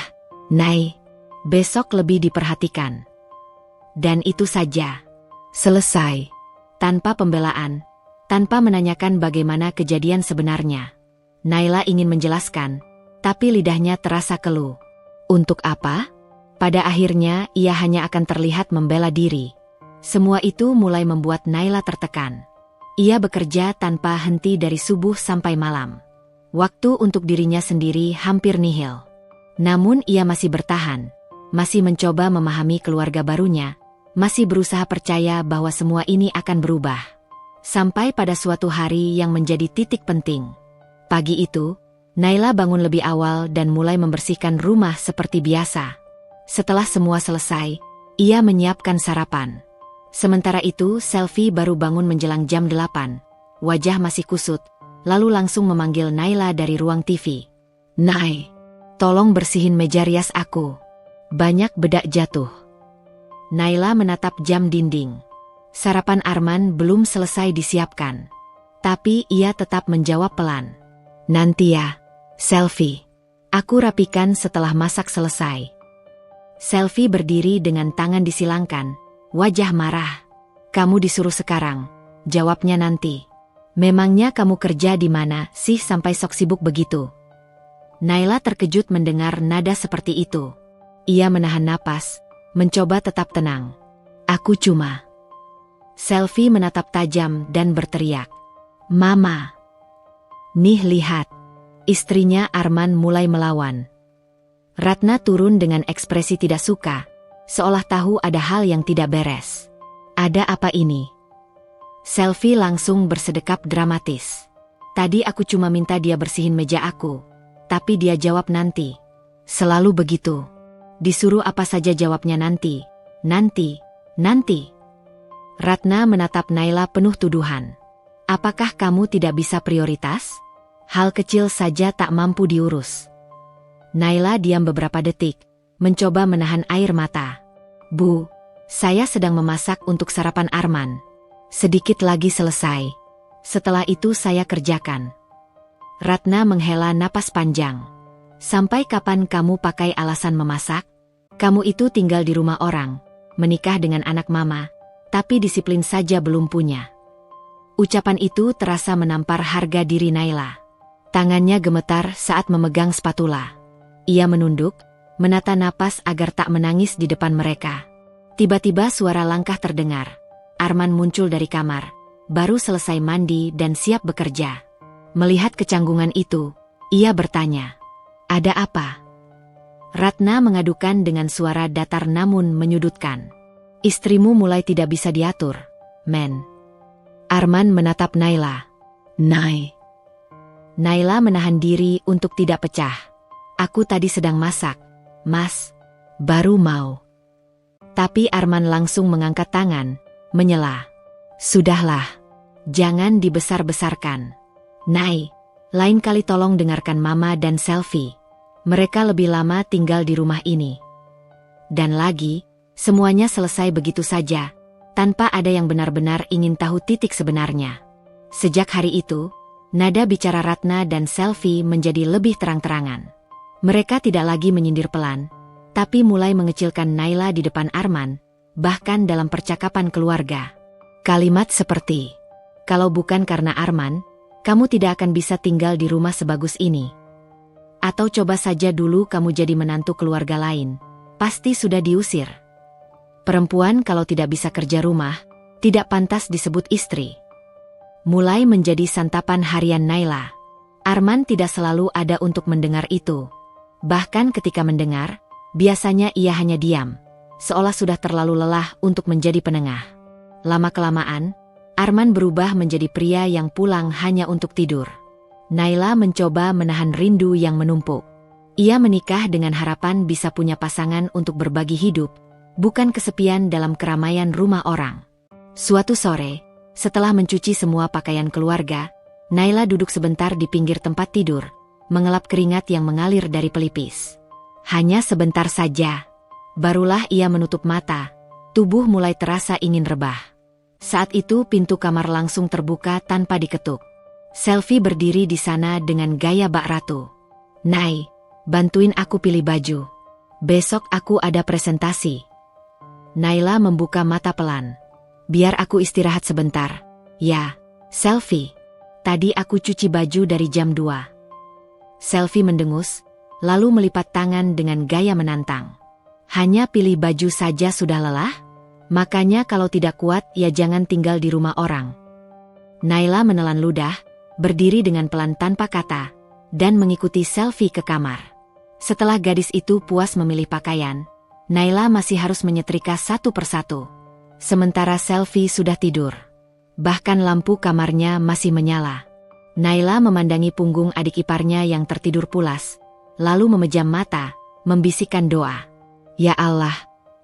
Nay. Besok lebih diperhatikan." Dan itu saja. Selesai. Tanpa pembelaan, tanpa menanyakan bagaimana kejadian sebenarnya. Naila ingin menjelaskan, tapi lidahnya terasa keluh. Untuk apa? Pada akhirnya ia hanya akan terlihat membela diri. Semua itu mulai membuat Naila tertekan. Ia bekerja tanpa henti dari subuh sampai malam. Waktu untuk dirinya sendiri hampir nihil. Namun ia masih bertahan, masih mencoba memahami keluarga barunya, masih berusaha percaya bahwa semua ini akan berubah. Sampai pada suatu hari yang menjadi titik penting. Pagi itu, Naila bangun lebih awal dan mulai membersihkan rumah seperti biasa. Setelah semua selesai, ia menyiapkan sarapan. Sementara itu, Selvi baru bangun menjelang jam 8. Wajah masih kusut, lalu langsung memanggil Naila dari ruang TV. "Nay, tolong bersihin meja rias aku. Banyak bedak jatuh." Naila menatap jam dinding. Sarapan Arman belum selesai disiapkan. Tapi ia tetap menjawab pelan. "Nanti ya, Selvi. Aku rapikan setelah masak selesai." Selvi berdiri dengan tangan disilangkan, wajah marah. "Kamu disuruh sekarang, jawabnya nanti. Memangnya kamu kerja di mana sih sampai sok sibuk begitu?" Naila terkejut mendengar nada seperti itu. Ia menahan napas, mencoba tetap tenang. "Aku cuma..." Selvi menatap tajam dan berteriak. "Mama!" "Nih lihat." Istrinya Arman mulai melawan. Ratna turun dengan ekspresi tidak suka, seolah tahu ada hal yang tidak beres. "Ada apa ini?" Selvi langsung bersedekap dramatis. "Tadi aku cuma minta dia bersihin meja aku, tapi dia jawab nanti. Selalu begitu. Disuruh apa saja jawabnya nanti, nanti, nanti." Ratna menatap Naila penuh tuduhan. "Apakah kamu tidak bisa prioritas? Hal kecil saja tak mampu diurus." Naila diam beberapa detik, mencoba menahan air mata. "Bu, saya sedang memasak untuk sarapan Arman. Sedikit lagi selesai. Setelah itu saya kerjakan." Ratna menghela napas panjang. "Sampai kapan kamu pakai alasan memasak? Kamu itu tinggal di rumah orang, menikah dengan anak mama, tapi disiplin saja belum punya." Ucapan itu terasa menampar harga diri Naila. Tangannya gemetar saat memegang spatula. Ia menunduk, menata napas agar tak menangis di depan mereka. Tiba-tiba suara langkah terdengar. Arman muncul dari kamar, baru selesai mandi dan siap bekerja. Melihat kecanggungan itu, ia bertanya, "Ada apa?" Ratna mengadukan dengan suara datar namun menyudutkan. "Istrimu mulai tidak bisa diatur, Men." Arman menatap Naila. "Nay." Naila menahan diri untuk tidak pecah. "Aku tadi sedang masak, Mas. Baru mau." Tapi Arman langsung mengangkat tangan, menyela. "Sudahlah. Jangan dibesar-besarkan. Nay, lain kali tolong dengarkan Mama dan Selvi. Mereka lebih lama tinggal di rumah ini." Dan lagi, semuanya selesai begitu saja, tanpa ada yang benar-benar ingin tahu titik sebenarnya. Sejak hari itu, nada bicara Ratna dan Selvi menjadi lebih terang-terangan. Mereka tidak lagi menyindir pelan, tapi mulai mengecilkan Naila di depan Arman, bahkan dalam percakapan keluarga. Kalimat seperti, "Kalau bukan karena Arman, kamu tidak akan bisa tinggal di rumah sebagus ini. Atau coba saja dulu kamu jadi menantu keluarga lain, pasti sudah diusir. Perempuan kalau tidak bisa kerja rumah, tidak pantas disebut istri." Mulai menjadi santapan harian Naila. Arman tidak selalu ada untuk mendengar itu. Bahkan ketika mendengar, biasanya ia hanya diam, seolah sudah terlalu lelah untuk menjadi penengah. Lama-kelamaan, Arman berubah menjadi pria yang pulang hanya untuk tidur. Naila mencoba menahan rindu yang menumpuk. Ia menikah dengan harapan bisa punya pasangan untuk berbagi hidup, bukan kesepian dalam keramaian rumah orang. Suatu sore, setelah mencuci semua pakaian keluarga, Naila duduk sebentar di pinggir tempat tidur, mengelap keringat yang mengalir dari pelipis. Hanya sebentar saja. Barulah ia menutup mata, tubuh mulai terasa ingin rebah. Saat itu pintu kamar langsung terbuka tanpa diketuk. Selvi berdiri di sana dengan gaya bak ratu. "Nay, bantuin aku pilih baju. Besok aku ada presentasi." Naila membuka mata pelan. "Biar aku istirahat sebentar." "Ya, Selvi. Tadi aku cuci baju dari jam 2. Selvi mendengus, lalu melipat tangan dengan gaya menantang. "Hanya pilih baju saja sudah lelah? Makanya kalau tidak kuat ya jangan tinggal di rumah orang." Naila menelan ludah, berdiri dengan pelan tanpa kata, dan mengikuti Selvi ke kamar. Setelah gadis itu puas memilih pakaian, Naila masih harus menyetrika satu persatu. Sementara Selvi sudah tidur. Bahkan lampu kamarnya masih menyala. Naila memandangi punggung adik iparnya yang tertidur pulas, lalu memejam mata, membisikkan doa. "Ya Allah,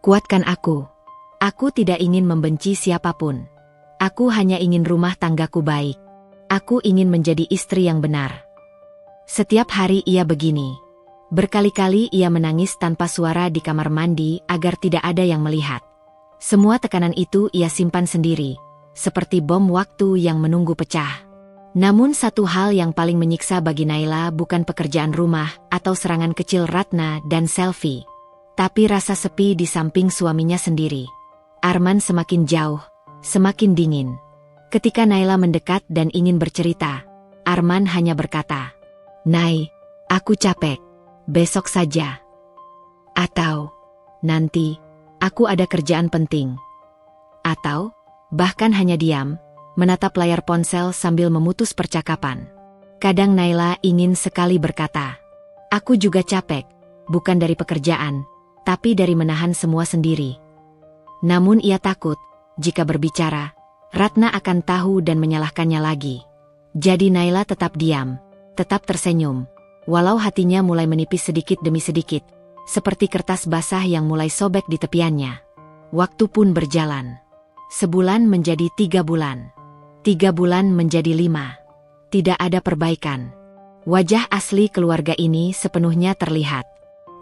kuatkan aku. Aku tidak ingin membenci siapapun. Aku hanya ingin rumah tanggaku baik. Aku ingin menjadi istri yang benar." Setiap hari ia begini. Berkali-kali ia menangis tanpa suara di kamar mandi agar tidak ada yang melihat. Semua tekanan itu ia simpan sendiri, seperti bom waktu yang menunggu pecah. Namun satu hal yang paling menyiksa bagi Naila bukan pekerjaan rumah atau serangan kecil Ratna dan Selvi, tapi rasa sepi di samping suaminya sendiri. Arman semakin jauh, semakin dingin. Ketika Naila mendekat dan ingin bercerita, Arman hanya berkata, "Nay, aku capek. Besok saja. Atau, nanti, aku ada kerjaan penting." Atau, bahkan hanya diam, menatap layar ponsel sambil memutus percakapan. Kadang Naila ingin sekali berkata, "Aku juga capek, bukan dari pekerjaan, tapi dari menahan semua sendiri." Namun ia takut, jika berbicara, Ratna akan tahu dan menyalahkannya lagi. Jadi Naila tetap diam, tetap tersenyum, walau hatinya mulai menipis sedikit demi sedikit, seperti kertas basah yang mulai sobek di tepiannya. Waktu pun berjalan. Sebulan menjadi 3 bulan. 3 bulan menjadi 5. Tidak ada perbaikan. Wajah asli keluarga ini sepenuhnya terlihat.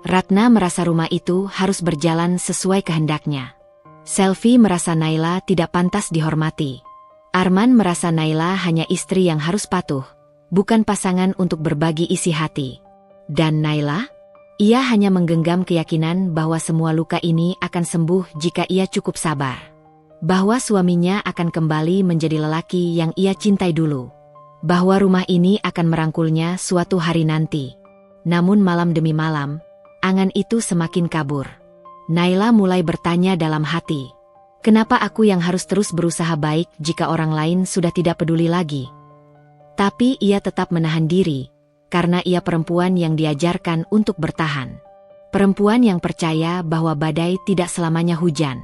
Ratna merasa rumah itu harus berjalan sesuai kehendaknya. Selvi merasa Naila tidak pantas dihormati. Arman merasa Naila hanya istri yang harus patuh, bukan pasangan untuk berbagi isi hati. Dan Naila? Ia hanya menggenggam keyakinan bahwa semua luka ini akan sembuh jika ia cukup sabar. Bahwa suaminya akan kembali menjadi lelaki yang ia cintai dulu. Bahwa rumah ini akan merangkulnya suatu hari nanti. Namun malam demi malam, angan itu semakin kabur. Naila mulai bertanya dalam hati, "Kenapa aku yang harus terus berusaha baik jika orang lain sudah tidak peduli lagi?" Tapi ia tetap menahan diri, karena ia perempuan yang diajarkan untuk bertahan. Perempuan yang percaya bahwa badai tidak selamanya hujan.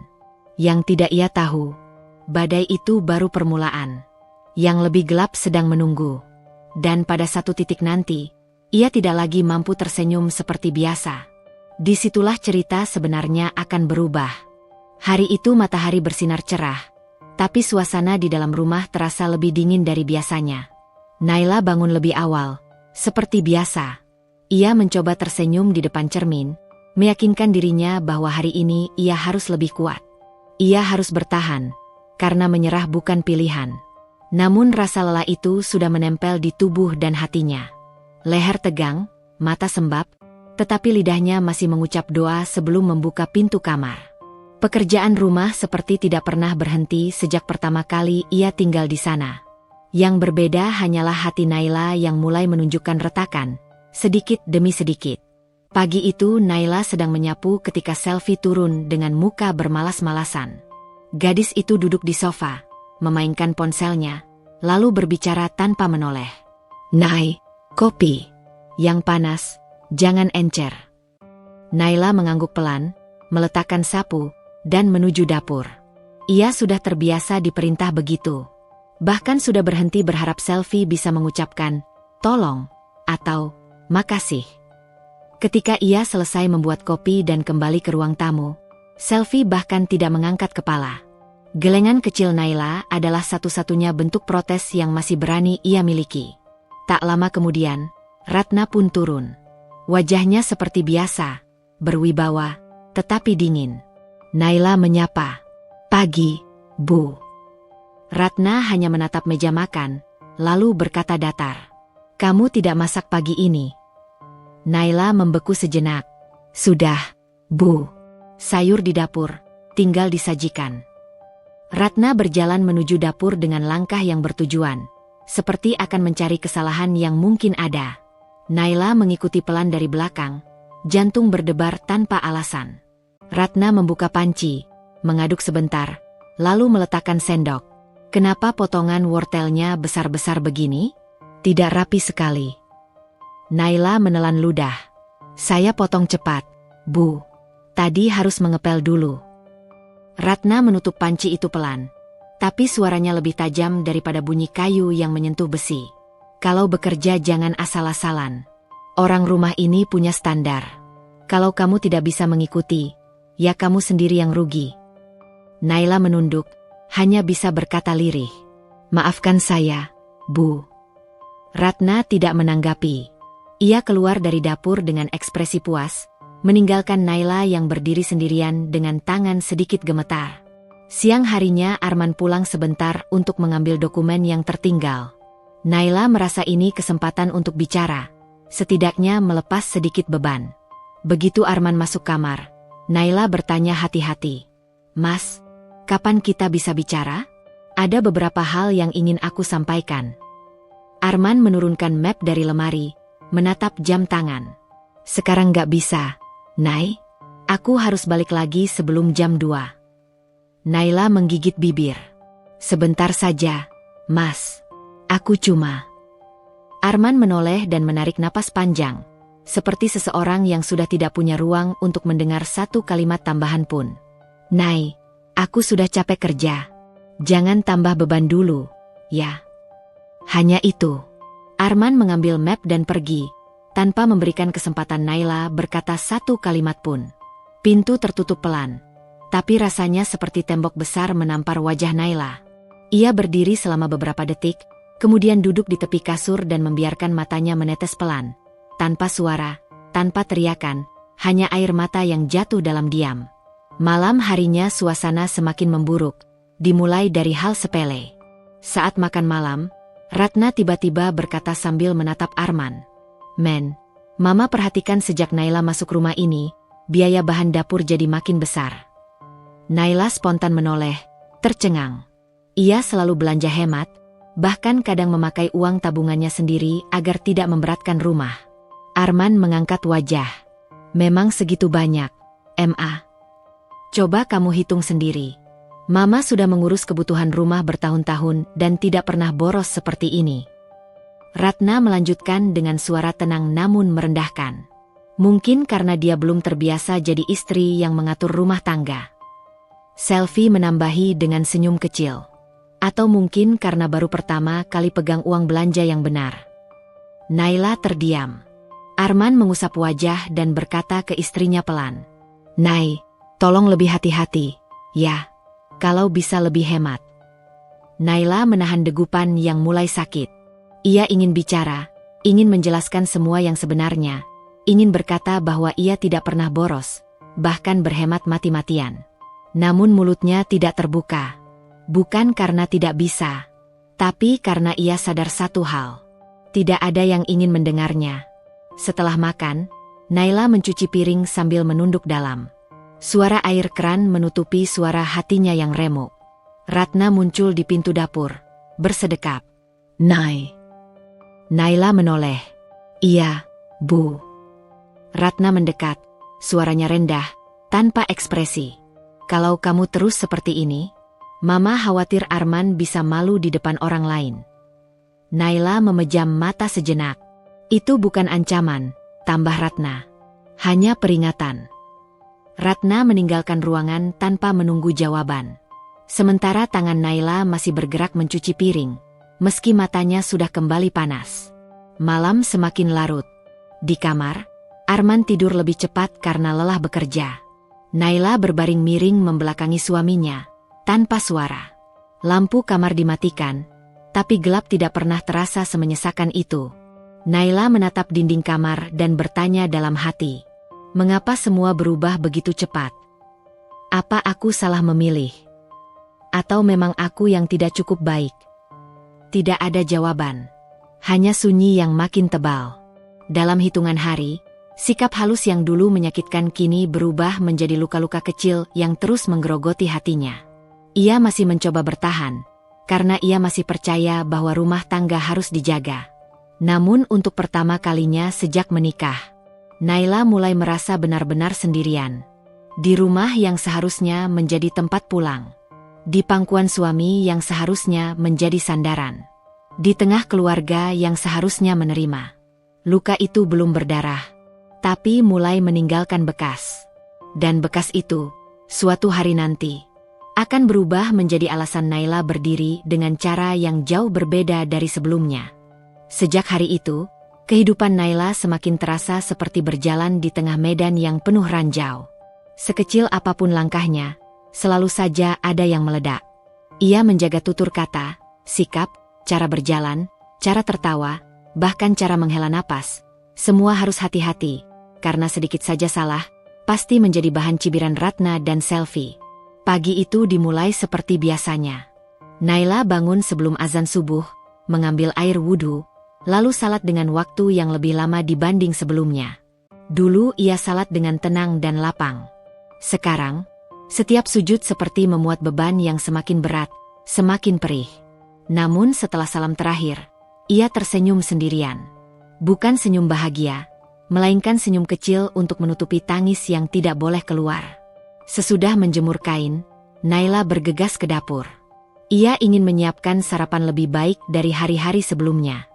Yang tidak ia tahu, badai itu baru permulaan. Yang lebih gelap sedang menunggu. Dan pada satu titik nanti, ia tidak lagi mampu tersenyum seperti biasa. Disitulah cerita sebenarnya akan berubah. Hari itu matahari bersinar cerah, tapi suasana di dalam rumah terasa lebih dingin dari biasanya. Naila bangun lebih awal, seperti biasa. Ia mencoba tersenyum di depan cermin, meyakinkan dirinya bahwa hari ini ia harus lebih kuat. Ia harus bertahan, karena menyerah bukan pilihan. Namun rasa lelah itu sudah menempel di tubuh dan hatinya. Leher tegang, mata sembab, tetapi lidahnya masih mengucap doa sebelum membuka pintu kamar. Pekerjaan rumah seperti tidak pernah berhenti sejak pertama kali ia tinggal di sana. Yang berbeda hanyalah hati Naila yang mulai menunjukkan retakan, sedikit demi sedikit. Pagi itu Naila sedang menyapu ketika Selvi turun dengan muka bermalas-malasan. Gadis itu duduk di sofa, memainkan ponselnya, lalu berbicara tanpa menoleh. "Nay, Kopi. Yang panas, jangan encer. Naila mengangguk pelan, meletakkan sapu, dan menuju dapur. Ia sudah terbiasa diperintah begitu. Bahkan sudah berhenti berharap Selvi bisa mengucapkan, tolong, atau, makasih. Ketika ia selesai membuat kopi dan kembali ke ruang tamu, Selvi bahkan tidak mengangkat kepala. Gelengan kecil Naila adalah satu-satunya bentuk protes yang masih berani ia miliki. Tak lama kemudian, Ratna pun turun. Wajahnya seperti biasa, berwibawa, tetapi dingin. Naila menyapa, "Pagi, Bu." Ratna hanya menatap meja makan, lalu berkata datar, "Kamu tidak masak pagi ini?" Naila membeku sejenak. "Sudah, Bu. Sayur di dapur, tinggal disajikan." Ratna berjalan menuju dapur dengan langkah yang bertujuan, seperti akan mencari kesalahan yang mungkin ada. Naila mengikuti pelan dari belakang, jantung berdebar tanpa alasan. Ratna membuka panci, mengaduk sebentar, lalu meletakkan sendok. Kenapa potongan wortelnya besar-besar begini? Tidak rapi sekali. Naila menelan ludah. "Saya potong cepat, Bu. Tadi harus mengepel dulu." Ratna menutup panci itu pelan, tapi suaranya lebih tajam daripada bunyi kayu yang menyentuh besi. "Kalau bekerja jangan asal-asalan. Orang rumah ini punya standar. Kalau kamu tidak bisa mengikuti, ya kamu sendiri yang rugi." Naila menunduk, hanya bisa berkata lirih, "Maafkan saya, Bu." Ratna tidak menanggapi. Ia keluar dari dapur dengan ekspresi puas, meninggalkan Naila yang berdiri sendirian dengan tangan sedikit gemetar. Siang harinya Arman pulang sebentar untuk mengambil dokumen yang tertinggal. Naila merasa ini kesempatan untuk bicara, setidaknya melepas sedikit beban. Begitu Arman masuk kamar, Naila bertanya hati-hati, "Mas, kapan kita bisa bicara? Ada beberapa hal yang ingin aku sampaikan." Arman menurunkan map dari lemari, menatap jam tangan. "Sekarang gak bisa, Nay. Aku harus balik lagi sebelum jam 2. Naila menggigit bibir. "Sebentar saja, Mas. Aku cuma..." Arman menoleh dan menarik napas panjang, seperti seseorang yang sudah tidak punya ruang untuk mendengar satu kalimat tambahan pun. "Nay, aku sudah capek kerja. Jangan tambah beban dulu, ya." Hanya itu. Arman mengambil map dan pergi, tanpa memberikan kesempatan Naila berkata satu kalimat pun. Pintu tertutup pelan, tapi rasanya seperti tembok besar menampar wajah Naila. Ia berdiri selama beberapa detik, kemudian duduk di tepi kasur dan membiarkan matanya menetes pelan. Tanpa suara, tanpa teriakan, hanya air mata yang jatuh dalam diam. Malam harinya suasana semakin memburuk, dimulai dari hal sepele. Saat makan malam, Ratna tiba-tiba berkata sambil menatap Arman, "Men, Mama perhatikan sejak Naila masuk rumah ini, biaya bahan dapur jadi makin besar." Naila spontan menoleh, tercengang. Ia selalu belanja hemat, bahkan kadang memakai uang tabungannya sendiri agar tidak memberatkan rumah. Arman mengangkat wajah. "Memang segitu banyak, Ma. Coba kamu hitung sendiri. Mama sudah mengurus kebutuhan rumah bertahun-tahun dan tidak pernah boros seperti ini." Ratna melanjutkan dengan suara tenang namun merendahkan. Mungkin karena dia belum terbiasa jadi istri yang mengatur rumah tangga. Selvi menambahi dengan senyum kecil. Atau mungkin karena baru pertama kali pegang uang belanja yang benar. Naila terdiam. Arman mengusap wajah dan berkata ke istrinya pelan, "Nay, tolong lebih hati-hati, ya. Kalau bisa lebih hemat." Naila menahan degupan yang mulai sakit. Ia ingin bicara, ingin menjelaskan semua yang sebenarnya, ingin berkata bahwa ia tidak pernah boros, bahkan berhemat mati-matian. Namun mulutnya tidak terbuka. Bukan karena tidak bisa, tapi karena ia sadar satu hal. Tidak ada yang ingin mendengarnya. Setelah makan, Naila mencuci piring sambil menunduk dalam. Suara air keran menutupi suara hatinya yang remuk. Ratna muncul di pintu dapur, bersedekap. "Nay." Naila menoleh. "Iya, Bu." Ratna mendekat, suaranya rendah, tanpa ekspresi. "Kalau kamu terus seperti ini, Mama khawatir Arman bisa malu di depan orang lain." Naila memejam mata sejenak. Itu bukan ancaman, tambah Ratna. Hanya peringatan. Ratna meninggalkan ruangan tanpa menunggu jawaban. Sementara tangan Naila masih bergerak mencuci piring, meski matanya sudah kembali panas. Malam semakin larut. Di kamar, Arman tidur lebih cepat karena lelah bekerja. Naila berbaring miring membelakangi suaminya, tanpa suara. Lampu kamar dimatikan, tapi gelap tidak pernah terasa semenyesakan itu. Naila menatap dinding kamar dan bertanya dalam hati, mengapa semua berubah begitu cepat? Apa aku salah memilih? Atau memang aku yang tidak cukup baik? Tidak ada jawaban. Hanya sunyi yang makin tebal. Dalam hitungan hari, sikap halus yang dulu menyakitkan kini berubah menjadi luka-luka kecil yang terus menggerogoti hatinya. Ia masih mencoba bertahan, karena ia masih percaya bahwa rumah tangga harus dijaga. Namun untuk pertama kalinya sejak menikah, Naila mulai merasa benar-benar sendirian. Di rumah yang seharusnya menjadi tempat pulang. Di pangkuan suami yang seharusnya menjadi sandaran. Di tengah keluarga yang seharusnya menerima. Luka itu belum berdarah, tapi mulai meninggalkan bekas. Dan bekas itu, suatu hari nanti, akan berubah menjadi alasan Naila berdiri dengan cara yang jauh berbeda dari sebelumnya. Sejak hari itu, kehidupan Naila semakin terasa seperti berjalan di tengah medan yang penuh ranjau. Sekecil apapun langkahnya, selalu saja ada yang meledak. Ia menjaga tutur kata, sikap, cara berjalan, cara tertawa, bahkan cara menghela napas. Semua harus hati-hati, karena sedikit saja salah, pasti menjadi bahan cibiran Ratna dan Selvi. Pagi itu dimulai seperti biasanya. Naila bangun sebelum azan subuh, mengambil air wudhu, lalu salat dengan waktu yang lebih lama dibanding sebelumnya. Dulu ia salat dengan tenang dan lapang. Sekarang, setiap sujud seperti memuat beban yang semakin berat, semakin perih. Namun setelah salam terakhir, ia tersenyum sendirian. Bukan senyum bahagia, melainkan senyum kecil untuk menutupi tangis yang tidak boleh keluar. Sesudah menjemur kain, Naila bergegas ke dapur. Ia ingin menyiapkan sarapan lebih baik dari hari-hari sebelumnya.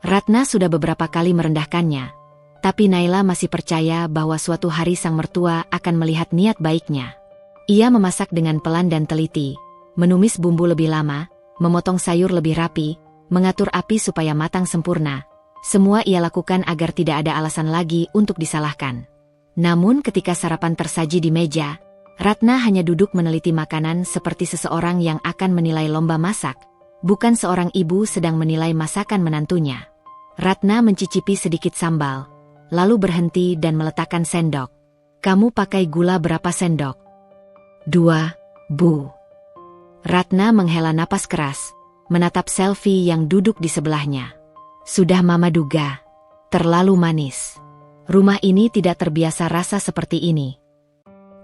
Ratna sudah beberapa kali merendahkannya, tapi Naila masih percaya bahwa suatu hari sang mertua akan melihat niat baiknya. Ia memasak dengan pelan dan teliti, menumis bumbu lebih lama, memotong sayur lebih rapi, mengatur api supaya matang sempurna. Semua ia lakukan agar tidak ada alasan lagi untuk disalahkan. Namun ketika sarapan tersaji di meja, Ratna hanya duduk meneliti makanan seperti seseorang yang akan menilai lomba masak, bukan seorang ibu sedang menilai masakan menantunya. Ratna mencicipi sedikit sambal, lalu berhenti dan meletakkan sendok. Kamu pakai gula berapa sendok? 2, Bu. Ratna menghela napas keras, menatap Selvi yang duduk di sebelahnya. Sudah Mama duga, terlalu manis. Rumah ini tidak terbiasa rasa seperti ini.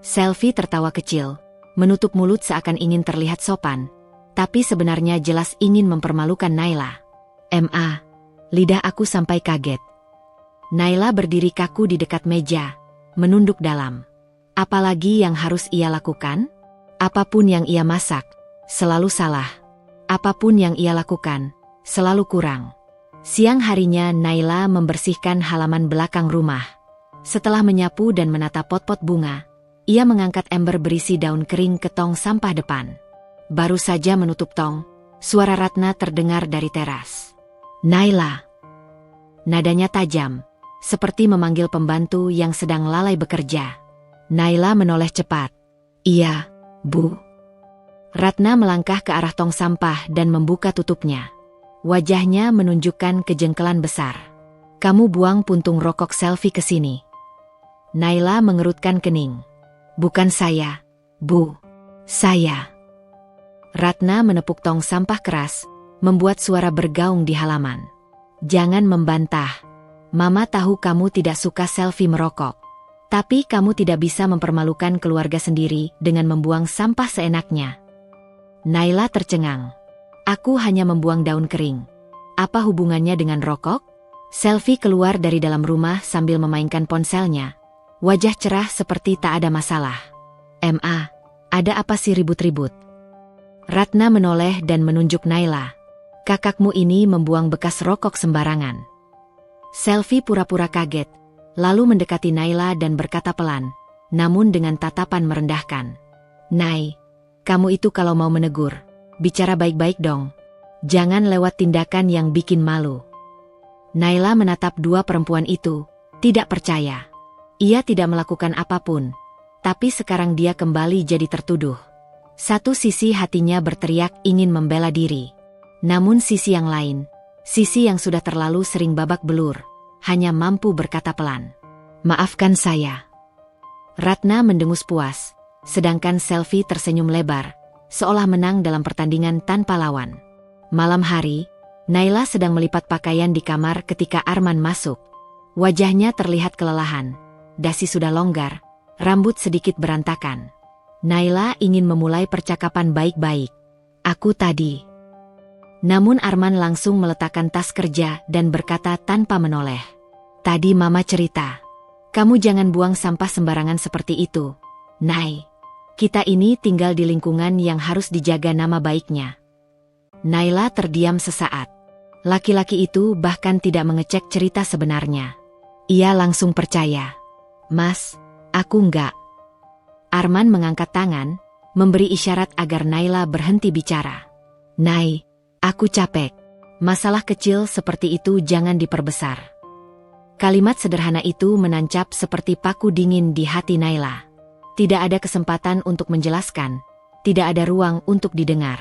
Selvi tertawa kecil, menutup mulut seakan ingin terlihat sopan, tapi sebenarnya jelas ingin mempermalukan Naila. Lidah aku sampai kaget. Naila berdiri kaku di dekat meja, menunduk dalam. Apalagi yang harus ia lakukan? Apapun yang ia masak, selalu salah. Apapun yang ia lakukan, selalu kurang. Siang harinya Naila membersihkan halaman belakang rumah. Setelah menyapu dan menata pot-pot bunga, ia mengangkat ember berisi daun kering ke tong sampah depan. Baru saja menutup tong, suara Ratna terdengar dari teras. Naila. Nadanya tajam, seperti memanggil pembantu yang sedang lalai bekerja. Naila menoleh cepat. Iya, Bu. Ratna melangkah ke arah tong sampah dan membuka tutupnya. Wajahnya menunjukkan kejengkelan besar. Kamu buang puntung rokok Selvi ke sini. Naila mengerutkan kening. Bukan saya, Bu. Saya. Ratna menepuk tong sampah keras, membuat suara bergaung di halaman. Jangan membantah. Mama tahu kamu tidak suka Selvi merokok. Tapi kamu tidak bisa mempermalukan keluarga sendiri dengan membuang sampah seenaknya. Naila tercengang. Aku hanya membuang daun kering. Apa hubungannya dengan rokok? Selvi keluar dari dalam rumah sambil memainkan ponselnya. Wajah cerah seperti tak ada masalah. Ada apa sih ribut-ribut? Ratna menoleh dan menunjuk Naila. Kakakmu ini membuang bekas rokok sembarangan. Selvi pura-pura kaget, lalu mendekati Naila dan berkata pelan, namun dengan tatapan merendahkan. "Nay, kamu itu kalau mau menegur, bicara baik-baik dong. Jangan lewat tindakan yang bikin malu." Naila menatap dua perempuan itu, tidak percaya. Ia tidak melakukan apapun, tapi sekarang dia kembali jadi tertuduh. Satu sisi hatinya berteriak ingin membela diri. Namun sisi yang lain, sisi yang sudah terlalu sering babak belur, hanya mampu berkata pelan, "Maafkan saya." Ratna mendengus puas, sedangkan Selvi tersenyum lebar, seolah menang dalam pertandingan tanpa lawan. Malam hari, Naila sedang melipat pakaian di kamar ketika Arman masuk. Wajahnya terlihat kelelahan, dasi sudah longgar, rambut sedikit berantakan. Naila ingin memulai percakapan baik-baik. "Aku tadi." Namun Arman langsung meletakkan tas kerja dan berkata tanpa menoleh, "Tadi Mama cerita. Kamu jangan buang sampah sembarangan seperti itu, Nay. Kita ini tinggal di lingkungan yang harus dijaga nama baiknya." Naila terdiam sesaat. Laki-laki itu bahkan tidak mengecek cerita sebenarnya. Ia langsung percaya. "Mas, aku enggak." Arman mengangkat tangan, memberi isyarat agar Naila berhenti bicara. "Nay, aku capek. Masalah kecil seperti itu jangan diperbesar." Kalimat sederhana itu menancap seperti paku dingin di hati Naila. Tidak ada kesempatan untuk menjelaskan, tidak ada ruang untuk didengar.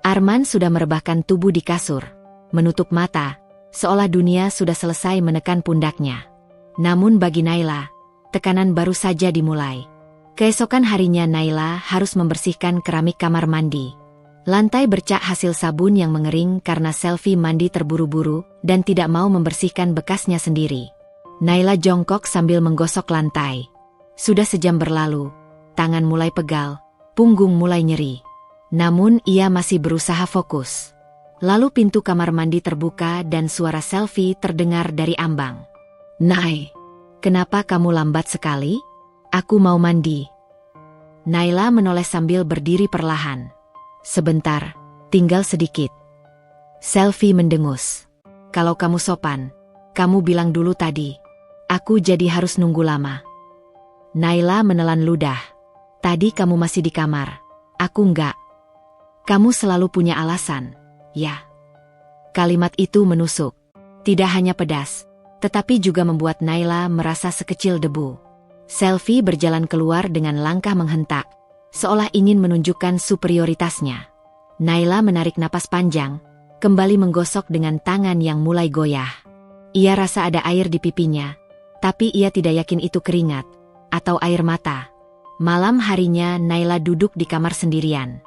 Arman sudah merebahkan tubuh di kasur, menutup mata, seolah dunia sudah selesai menekan pundaknya. Namun bagi Naila, tekanan baru saja dimulai. Keesokan harinya Naila harus membersihkan keramik kamar mandi. Lantai bercak hasil sabun yang mengering karena Selvi mandi terburu-buru dan tidak mau membersihkan bekasnya sendiri. Naila jongkok sambil menggosok lantai. Sudah sejam berlalu, tangan mulai pegal, punggung mulai nyeri. Namun ia masih berusaha fokus. Lalu pintu kamar mandi terbuka dan suara Selvi terdengar dari ambang. "Nay, kenapa kamu lambat sekali? Aku mau mandi." Naila menoleh sambil berdiri perlahan. "Sebentar, tinggal sedikit." Selvi mendengus. "Kalau kamu sopan, kamu bilang dulu tadi. Aku jadi harus nunggu lama." Naila menelan ludah. "Tadi kamu masih di kamar. Aku enggak." "Kamu selalu punya alasan, ya." Kalimat itu menusuk. Tidak hanya pedas, tetapi juga membuat Naila merasa sekecil debu. Selvi berjalan keluar dengan langkah menghentak, seolah ingin menunjukkan superioritasnya. Naila menarik napas panjang, kembali menggosok dengan tangan yang mulai goyah. Ia rasa ada air di pipinya, tapi ia tidak yakin itu keringat atau air mata. Malam harinya Naila duduk di kamar sendirian.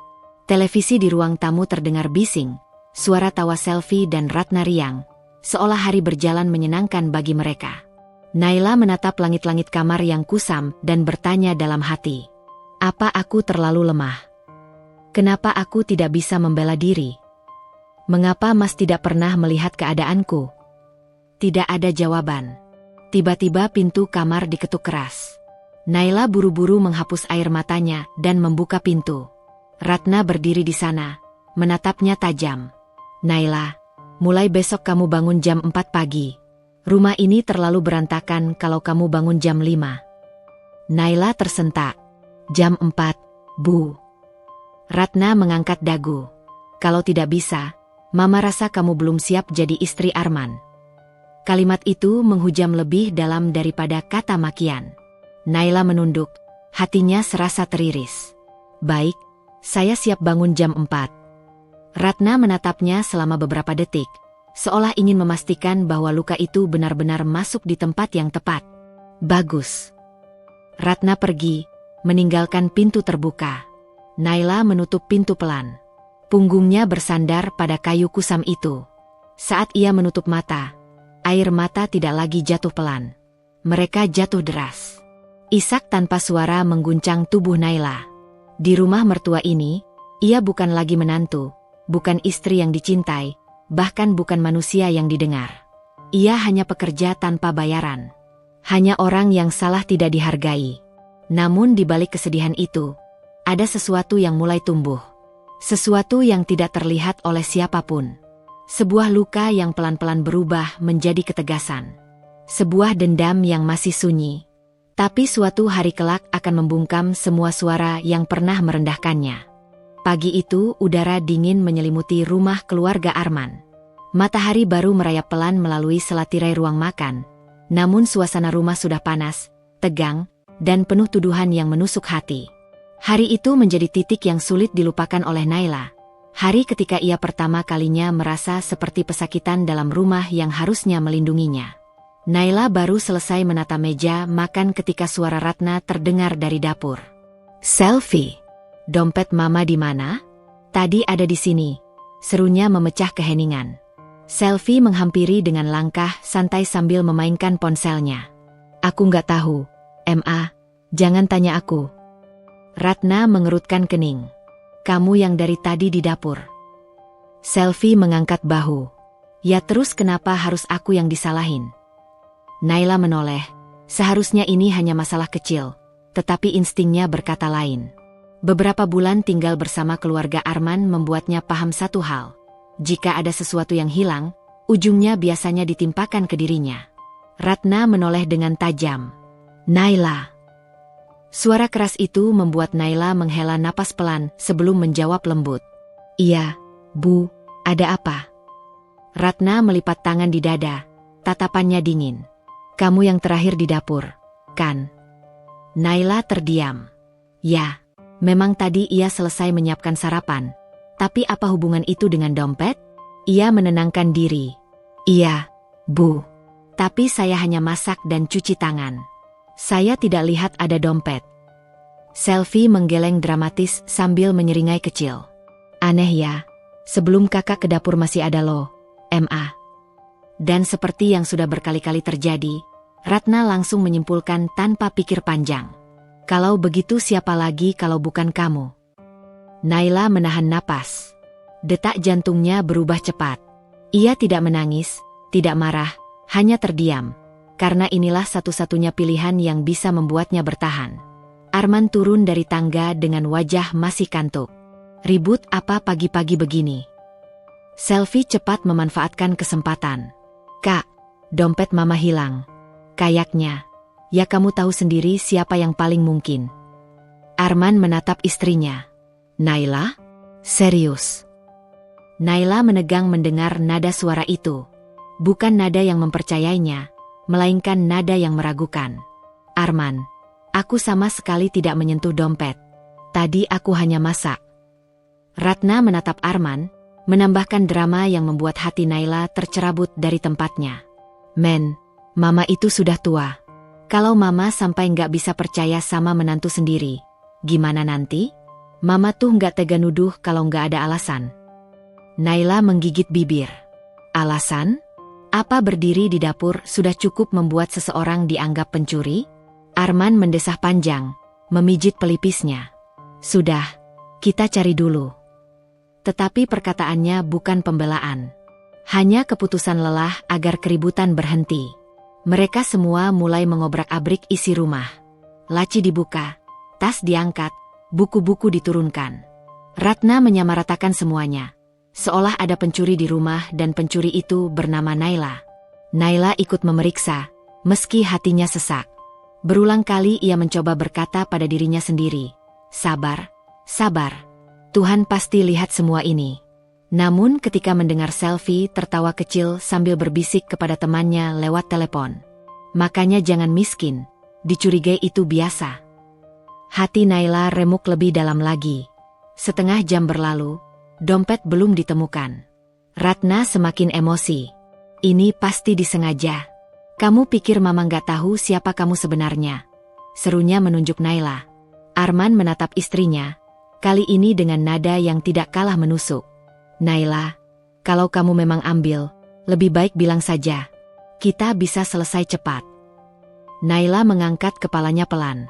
Televisi di ruang tamu terdengar bising, suara tawa Selvi dan Ratna riang, seolah hari berjalan menyenangkan bagi mereka. Naila menatap langit-langit kamar yang kusam dan bertanya dalam hati, "Apa aku terlalu lemah? Kenapa aku tidak bisa membela diri? Mengapa Mas tidak pernah melihat keadaanku?" Tidak ada jawaban. Tiba-tiba pintu kamar diketuk keras. Naila buru-buru menghapus air matanya dan membuka pintu. Ratna berdiri di sana, menatapnya tajam. "Naila, mulai besok kamu bangun jam 4 pagi. Rumah ini terlalu berantakan kalau kamu bangun jam 5. Naila tersentak. "Jam 4, Bu." Ratna mengangkat dagu. "Kalau tidak bisa, Mama rasa kamu belum siap jadi istri Arman." Kalimat itu menghujam lebih dalam daripada kata makian. Naila menunduk, hatinya serasa teriris. "Baik, saya siap bangun jam 4. Ratna menatapnya selama beberapa detik, seolah ingin memastikan bahwa luka itu benar-benar masuk di tempat yang tepat. "Bagus." Ratna pergi, meninggalkan pintu terbuka. Naila menutup pintu pelan. Punggungnya bersandar pada kayu kusam itu. Saat ia menutup mata, air mata tidak lagi jatuh pelan. Mereka jatuh deras. Isak tanpa suara mengguncang tubuh Naila. Di rumah mertua ini, ia bukan lagi menantu, bukan istri yang dicintai, bahkan bukan manusia yang didengar. Ia hanya pekerja tanpa bayaran. Hanya orang yang salah tidak dihargai. Namun di balik kesedihan itu, ada sesuatu yang mulai tumbuh. Sesuatu yang tidak terlihat oleh siapapun. Sebuah luka yang pelan-pelan berubah menjadi ketegasan. Sebuah dendam yang masih sunyi. Tapi suatu hari kelak akan membungkam semua suara yang pernah merendahkannya. Pagi itu udara dingin menyelimuti rumah keluarga Arman. Matahari baru merayap pelan melalui selatirai ruang makan. Namun suasana rumah sudah panas, tegang, dan penuh tuduhan yang menusuk hati. Hari itu menjadi titik yang sulit dilupakan oleh Naila. Hari ketika ia pertama kalinya merasa seperti pesakitan dalam rumah yang harusnya melindunginya. Naila baru selesai menata meja makan ketika suara Ratna terdengar dari dapur. "Selfie, dompet mama di mana?" "Tadi ada di sini," serunya memecah keheningan. Selfie menghampiri dengan langkah santai sambil memainkan ponselnya. "Aku nggak tahu, Ma, jangan tanya aku." Ratna mengerutkan kening. "Kamu yang dari tadi di dapur." Selfie mengangkat bahu. "Ya terus kenapa harus aku yang disalahin?" Naila menoleh. Seharusnya ini hanya masalah kecil, tetapi instingnya berkata lain. Beberapa bulan tinggal bersama keluarga Arman membuatnya paham satu hal. Jika ada sesuatu yang hilang, ujungnya biasanya ditimpakan ke dirinya. Ratna menoleh dengan tajam. "Naila." Suara keras itu membuat Naila menghela napas pelan sebelum menjawab lembut. "Iya, Bu, ada apa?" Ratna melipat tangan di dada, tatapannya dingin. "Kamu yang terakhir di dapur, kan?" Naila terdiam. Ya, memang tadi ia selesai menyiapkan sarapan. Tapi apa hubungan itu dengan dompet? Ia menenangkan diri. "Iya, Bu. Tapi saya hanya masak dan cuci tangan. Saya tidak lihat ada dompet." Selfie menggeleng dramatis sambil menyeringai kecil. "Aneh ya, sebelum kakak ke dapur masih ada loh, Ma." Dan seperti yang sudah berkali-kali terjadi, Ratna langsung menyimpulkan tanpa pikir panjang. "Kalau begitu siapa lagi kalau bukan kamu?" Naila menahan napas. Detak jantungnya berubah cepat. Ia tidak menangis, tidak marah, hanya terdiam. Karena inilah satu-satunya pilihan yang bisa membuatnya bertahan. Arman turun dari tangga dengan wajah masih kantuk. "Ribut apa pagi-pagi begini?" Selfie cepat memanfaatkan kesempatan. "Kak, dompet mama hilang. Kayaknya, ya kamu tahu sendiri siapa yang paling mungkin." Arman menatap istrinya. "Naila? Serius?" Naila menegang mendengar nada suara itu. Bukan nada yang mempercayainya, melainkan nada yang meragukan. "Arman, aku sama sekali tidak menyentuh dompet. Tadi aku hanya masak." Ratna menatap Arman, menambahkan drama yang membuat hati Naila tercerabut dari tempatnya. "Men, mama itu sudah tua. Kalau mama sampai nggak bisa percaya sama menantu sendiri, gimana nanti? Mama tuh nggak tega nuduh kalau nggak ada alasan." Naila menggigit bibir. "Alasan? Apa berdiri di dapur sudah cukup membuat seseorang dianggap pencuri?" Arman mendesah panjang, memijit pelipisnya. "Sudah, kita cari dulu." Tetapi perkataannya bukan pembelaan. Hanya keputusan lelah agar keributan berhenti. Mereka semua mulai mengobrak-abrik isi rumah. Laci dibuka, tas diangkat, buku-buku diturunkan. Ratna menyamaratakan semuanya. Seolah ada pencuri di rumah dan pencuri itu bernama Naila. Naila ikut memeriksa, meski hatinya sesak. Berulang kali ia mencoba berkata pada dirinya sendiri, "Sabar, sabar. Tuhan pasti lihat semua ini." Namun ketika mendengar Selfie tertawa kecil sambil berbisik kepada temannya lewat telepon, "Makanya jangan miskin, dicurigai itu biasa." Hati Naila remuk lebih dalam lagi. Setengah jam berlalu, dompet belum ditemukan. Ratna semakin emosi. "Ini pasti disengaja. Kamu pikir mama nggak tahu siapa kamu sebenarnya?" Serunya menunjuk Naila. Arman menatap istrinya, kali ini dengan nada yang tidak kalah menusuk. "Naila, kalau kamu memang ambil, lebih baik bilang saja. Kita bisa selesai cepat." Naila mengangkat kepalanya pelan.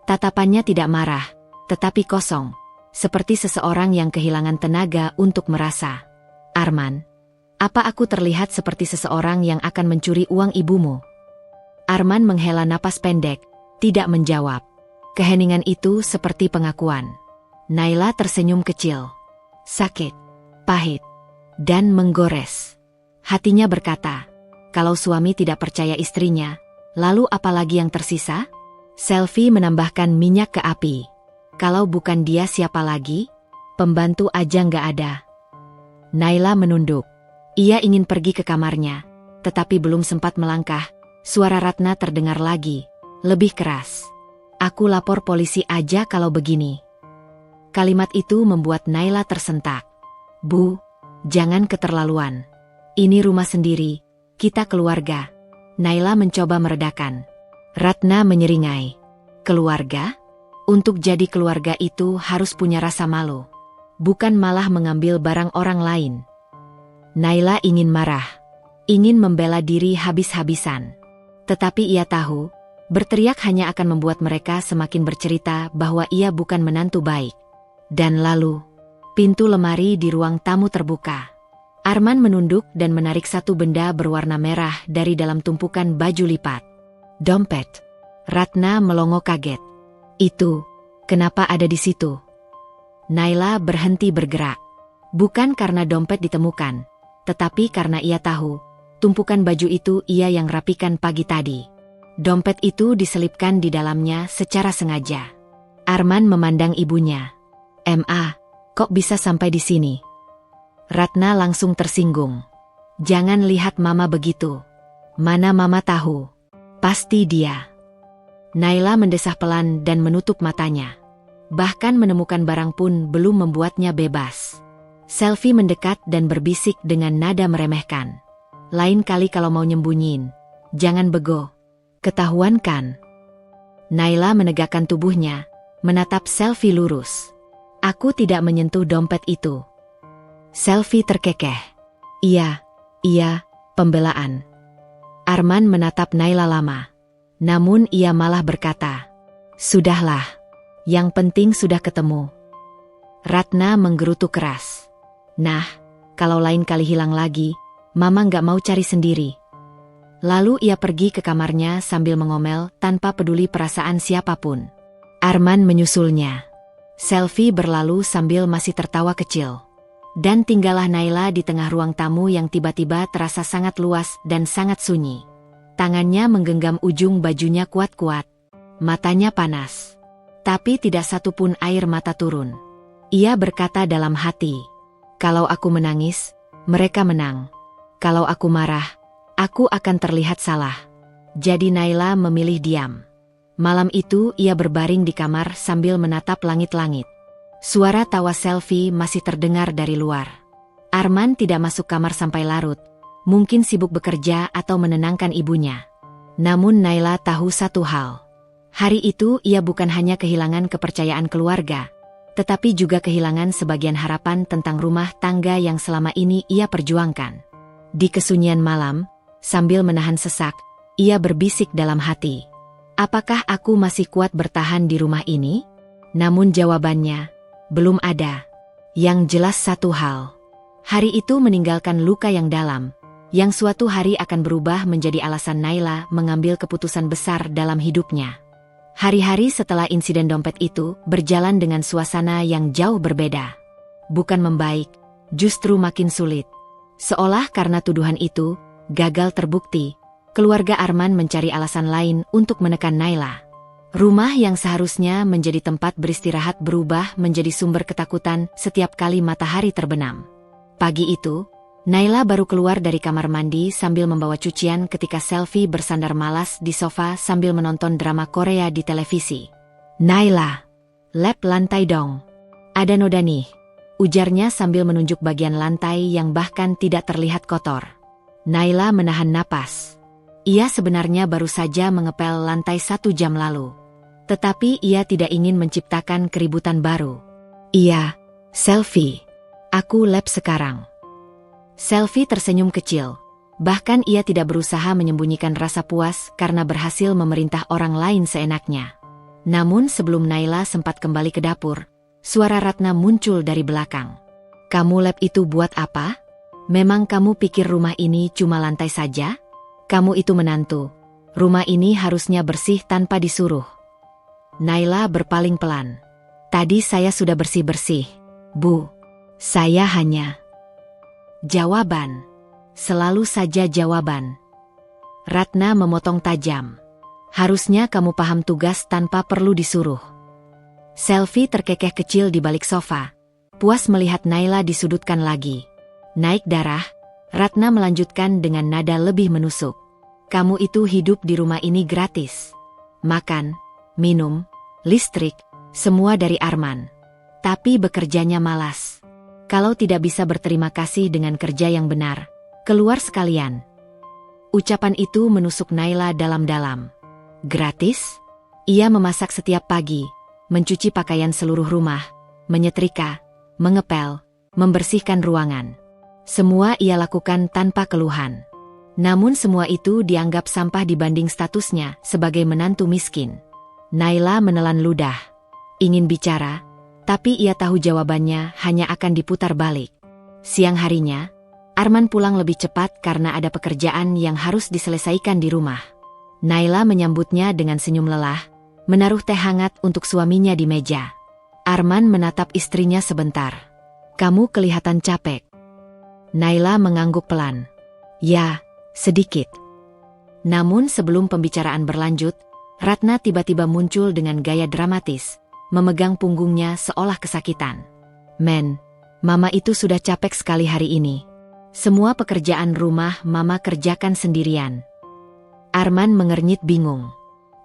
Tatapannya tidak marah, tetapi kosong. Seperti seseorang yang kehilangan tenaga untuk merasa. "Arman, apa aku terlihat seperti seseorang yang akan mencuri uang ibumu?" Arman menghela napas pendek, tidak menjawab. Keheningan itu seperti pengakuan. Naila tersenyum kecil. Sakit, pahit, dan menggores. Hatinya berkata, kalau suami tidak percaya istrinya, lalu apalagi yang tersisa? Selvi menambahkan minyak ke api. Kalau bukan dia siapa lagi? Pembantu aja nggak ada. Naila menunduk. Ia ingin pergi ke kamarnya, tetapi belum sempat melangkah, suara Ratna terdengar lagi, lebih keras. Aku lapor polisi aja kalau begini. Kalimat itu membuat Naila tersentak. Bu, jangan keterlaluan. Ini rumah sendiri, kita keluarga. Naila mencoba meredakan. Ratna menyeringai. Keluarga? Untuk jadi keluarga itu harus punya rasa malu. Bukan malah mengambil barang orang lain. Naila ingin marah. Ingin membela diri habis-habisan. Tetapi ia tahu, berteriak hanya akan membuat mereka semakin bercerita bahwa ia bukan menantu baik. Dan lalu, pintu lemari di ruang tamu terbuka. Arman menunduk dan menarik satu benda berwarna merah dari dalam tumpukan baju lipat. Dompet. Ratna melongo kaget. Itu, kenapa ada di situ? Naila berhenti bergerak. Bukan karena dompet ditemukan, tetapi karena ia tahu, tumpukan baju itu ia yang rapikan pagi tadi. Dompet itu diselipkan di dalamnya secara sengaja. Arman memandang ibunya. "Ma, kok bisa sampai di sini?" Ratna langsung tersinggung. "Jangan lihat mama begitu. Mana mama tahu. Pasti dia." Naila mendesah pelan dan menutup matanya. Bahkan menemukan barang pun belum membuatnya bebas. Selvi mendekat dan berbisik dengan nada meremehkan. "Lain kali kalau mau nyembunyiin, jangan bego. Ketahuan kan?" Naila menegakkan tubuhnya, menatap Selvi lurus. "Aku tidak menyentuh dompet itu." Selvi terkekeh. Iya, pembelaan." Arman menatap Naila lama. Namun ia malah berkata, "Sudahlah, yang penting sudah ketemu." Ratna menggerutu keras. "Nah, kalau lain kali hilang lagi, mama nggak mau cari sendiri." Lalu ia pergi ke kamarnya sambil mengomel tanpa peduli perasaan siapapun. Arman menyusulnya. Selvi berlalu sambil masih tertawa kecil. Dan tinggallah Naila di tengah ruang tamu yang tiba-tiba terasa sangat luas dan sangat sunyi. Tangannya menggenggam ujung bajunya kuat-kuat. Matanya panas. Tapi tidak satu pun air mata turun. Ia berkata dalam hati, "Kalau aku menangis, mereka menang. Kalau aku marah, aku akan terlihat salah." Jadi Naila memilih diam. Malam itu ia berbaring di kamar sambil menatap langit-langit. Suara tawa Selvi masih terdengar dari luar. Arman tidak masuk kamar sampai larut. Mungkin sibuk bekerja atau menenangkan ibunya. Namun Naila tahu satu hal. Hari itu ia bukan hanya kehilangan kepercayaan keluarga, tetapi juga kehilangan sebagian harapan tentang rumah tangga yang selama ini ia perjuangkan. Di kesunyian malam, sambil menahan sesak, ia berbisik dalam hati. "Apakah aku masih kuat bertahan di rumah ini?" Namun jawabannya, belum ada. Yang jelas satu hal. Hari itu meninggalkan luka yang dalam, yang suatu hari akan berubah menjadi alasan Naila mengambil keputusan besar dalam hidupnya. Hari-hari setelah insiden dompet itu berjalan dengan suasana yang jauh berbeda. Bukan membaik, justru makin sulit. Seolah karena tuduhan itu gagal terbukti, keluarga Arman mencari alasan lain untuk menekan Naila. Rumah yang seharusnya menjadi tempat beristirahat berubah menjadi sumber ketakutan setiap kali matahari terbenam. Pagi itu, Naila baru keluar dari kamar mandi sambil membawa cucian ketika Selvi bersandar malas di sofa sambil menonton drama Korea di televisi. "Naila, lap lantai dong. Ada noda nih," ujarnya sambil menunjuk bagian lantai yang bahkan tidak terlihat kotor. Naila menahan napas. Ia sebenarnya baru saja mengepel lantai 1 jam lalu. Tetapi ia tidak ingin menciptakan keributan baru. "Iya, Selvi. Aku lap sekarang." Selvi tersenyum kecil. Bahkan ia tidak berusaha menyembunyikan rasa puas karena berhasil memerintah orang lain seenaknya. Namun sebelum Naila sempat kembali ke dapur, suara Ratna muncul dari belakang. "Kamu lap itu buat apa? Memang kamu pikir rumah ini cuma lantai saja? Kamu itu menantu. Rumah ini harusnya bersih tanpa disuruh." Naila berpaling pelan. "Tadi saya sudah bersih-bersih, Bu. Saya hanya..." Jawaban. Selalu saja jawaban. Ratna memotong tajam. Harusnya kamu paham tugas tanpa perlu disuruh. Selvi terkekeh kecil di balik sofa. Puas melihat Naila disudutkan lagi. Naik darah, Ratna melanjutkan dengan nada lebih menusuk. Kamu itu hidup di rumah ini gratis. Makan, minum, listrik, semua dari Arman. Tapi bekerjanya malas. Kalau tidak bisa berterima kasih dengan kerja yang benar, keluar sekalian. Ucapan itu menusuk Naila dalam-dalam. Gratis? Ia memasak setiap pagi, mencuci pakaian seluruh rumah, menyetrika, mengepel, membersihkan ruangan. Semua ia lakukan tanpa keluhan. Namun semua itu dianggap sampah dibanding statusnya sebagai menantu miskin. Naila menelan ludah. Ingin bicara, tapi ia tahu jawabannya hanya akan diputar balik. Siang harinya, Arman pulang lebih cepat karena ada pekerjaan yang harus diselesaikan di rumah. Naila menyambutnya dengan senyum lelah, menaruh teh hangat untuk suaminya di meja. Arman menatap istrinya sebentar. Kamu kelihatan capek. Naila mengangguk pelan. Ya, sedikit. Namun sebelum pembicaraan berlanjut, Ratna tiba-tiba muncul dengan gaya dramatis, memegang punggungnya seolah kesakitan. Men, Mama itu sudah capek sekali hari ini. Semua pekerjaan rumah Mama kerjakan sendirian. Arman mengernyit bingung.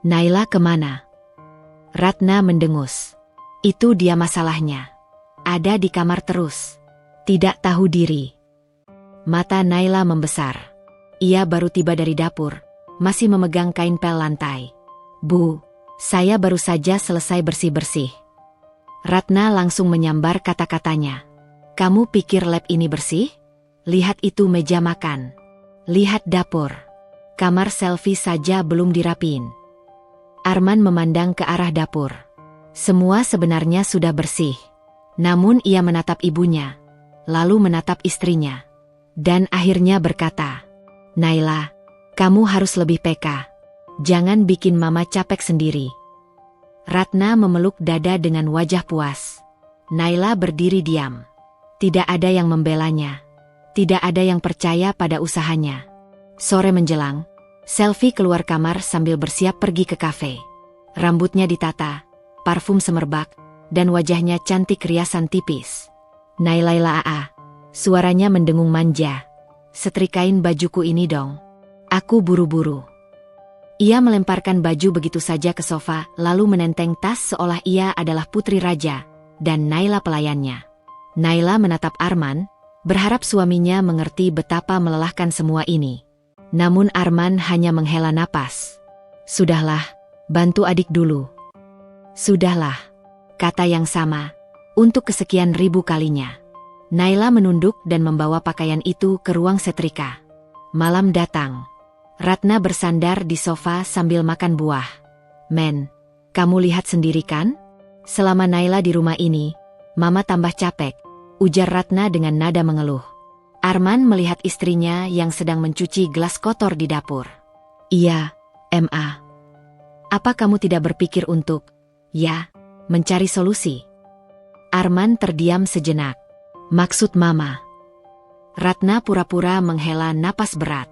Naila kemana? Ratna mendengus. Itu dia masalahnya. Ada di kamar terus. Tidak tahu diri. Mata Naila membesar. Ia baru tiba dari dapur, masih memegang kain pel lantai. Bu, saya baru saja selesai bersih-bersih. Ratna langsung menyambar kata-katanya. Kamu pikir lab ini bersih? Lihat itu meja makan. Lihat dapur. Kamar Selvi saja belum dirapiin. Arman memandang ke arah dapur. Semua sebenarnya sudah bersih. Namun ia menatap ibunya, lalu menatap istrinya. Dan akhirnya berkata, Naila, kamu harus lebih peka. Jangan bikin Mama capek sendiri. Ratna memeluk dada dengan wajah puas. Naila berdiri diam. Tidak ada yang membelanya. Tidak ada yang percaya pada usahanya. Sore menjelang, Selvi keluar kamar sambil bersiap pergi ke kafe. Rambutnya ditata, parfum semerbak, dan wajahnya cantik riasan tipis. Naila suaranya mendengung manja. Setrikain bajuku ini dong. Aku buru-buru. Ia melemparkan baju begitu saja ke sofa, lalu menenteng tas seolah ia adalah putri raja, dan Naila pelayannya. Naila menatap Arman, berharap suaminya mengerti betapa melelahkan semua ini. Namun Arman hanya menghela napas. Sudahlah, bantu adik dulu. Sudahlah, kata yang sama, untuk kesekian ribu kalinya. Naila menunduk dan membawa pakaian itu ke ruang setrika. Malam datang. Ratna bersandar di sofa sambil makan buah. Men, kamu lihat sendiri kan? Selama Naila di rumah ini, Mama tambah capek, ujar Ratna dengan nada mengeluh. Arman melihat istrinya yang sedang mencuci gelas kotor di dapur. Iya, Ma. Apa kamu tidak berpikir untuk, mencari solusi? Arman terdiam sejenak. Maksud Mama? Ratna pura-pura menghela napas berat.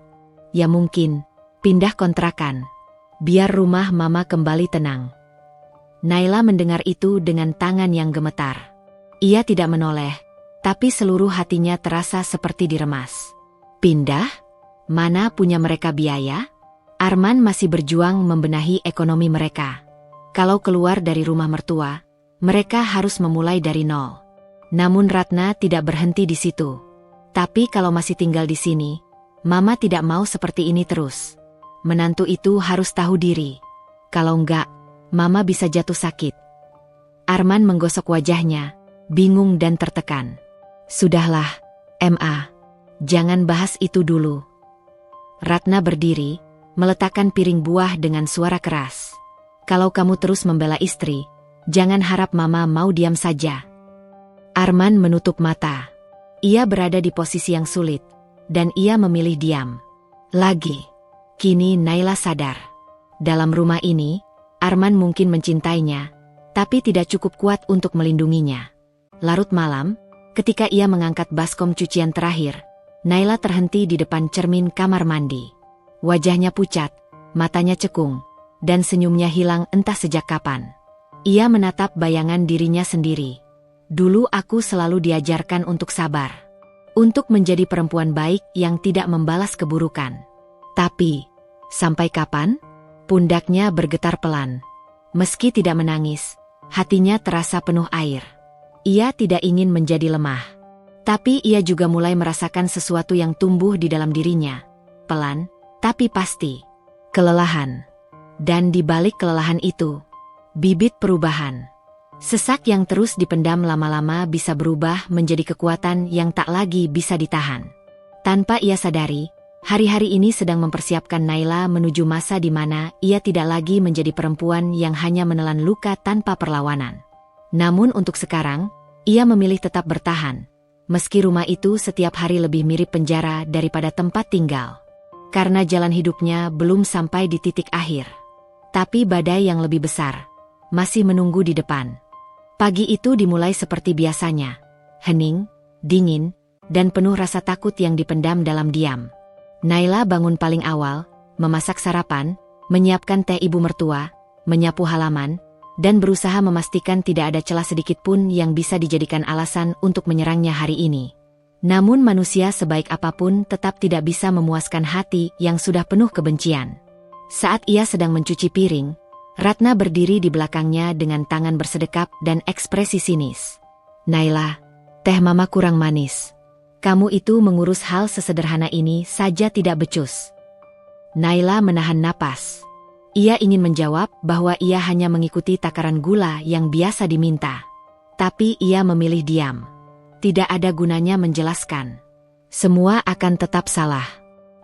Ya mungkin, pindah kontrakan. Biar rumah Mama kembali tenang. Naila mendengar itu dengan tangan yang gemetar. Ia tidak menoleh, tapi seluruh hatinya terasa seperti diremas. Pindah? Mana punya mereka biaya? Arman masih berjuang membenahi ekonomi mereka. Kalau keluar dari rumah mertua, mereka harus memulai dari nol. Namun Ratna tidak berhenti di situ. Tapi kalau masih tinggal di sini, Mama tidak mau seperti ini terus. Menantu itu harus tahu diri. Kalau enggak, Mama bisa jatuh sakit. Arman menggosok wajahnya, bingung dan tertekan. Sudahlah, Ma. Jangan bahas itu dulu. Ratna berdiri, meletakkan piring buah dengan suara keras. Kalau kamu terus membela istri, jangan harap Mama mau diam saja. Arman menutup mata. Ia berada di posisi yang sulit, dan ia memilih diam. Lagi. Kini Naila sadar. Dalam rumah ini, Arman mungkin mencintainya, tapi tidak cukup kuat untuk melindunginya. Larut malam, ketika ia mengangkat baskom cucian terakhir, Naila terhenti di depan cermin kamar mandi. Wajahnya pucat, matanya cekung, dan senyumnya hilang entah sejak kapan. Ia menatap bayangan dirinya sendiri. Dulu aku selalu diajarkan untuk sabar. Untuk menjadi perempuan baik yang tidak membalas keburukan. Tapi, sampai kapan? Pundaknya bergetar pelan. Meski tidak menangis, hatinya terasa penuh air. Ia tidak ingin menjadi lemah. Tapi ia juga mulai merasakan sesuatu yang tumbuh di dalam dirinya. Pelan, tapi pasti. Kelelahan. Dan di balik kelelahan itu, bibit perubahan. Sesak yang terus dipendam lama-lama bisa berubah menjadi kekuatan yang tak lagi bisa ditahan. Tanpa ia sadari, hari-hari ini sedang mempersiapkan Naila menuju masa di mana ia tidak lagi menjadi perempuan yang hanya menelan luka tanpa perlawanan. Namun untuk sekarang, ia memilih tetap bertahan. Meski rumah itu setiap hari lebih mirip penjara daripada tempat tinggal. Karena jalan hidupnya belum sampai di titik akhir. Tapi badai yang lebih besar masih menunggu di depan. Pagi itu dimulai seperti biasanya. Hening, dingin, dan penuh rasa takut yang dipendam dalam diam. Naila bangun paling awal, memasak sarapan, menyiapkan teh ibu mertua, menyapu halaman, dan berusaha memastikan tidak ada celah sedikit pun yang bisa dijadikan alasan untuk menyerangnya hari ini. Namun manusia sebaik apapun tetap tidak bisa memuaskan hati yang sudah penuh kebencian. Saat ia sedang mencuci piring, Ratna berdiri di belakangnya dengan tangan bersedekap dan ekspresi sinis. "Naila, teh mama kurang manis. Kamu itu mengurus hal sesederhana ini saja tidak becus." Naila menahan napas. Ia ingin menjawab bahwa ia hanya mengikuti takaran gula yang biasa diminta. Tapi ia memilih diam. Tidak ada gunanya menjelaskan. Semua akan tetap salah.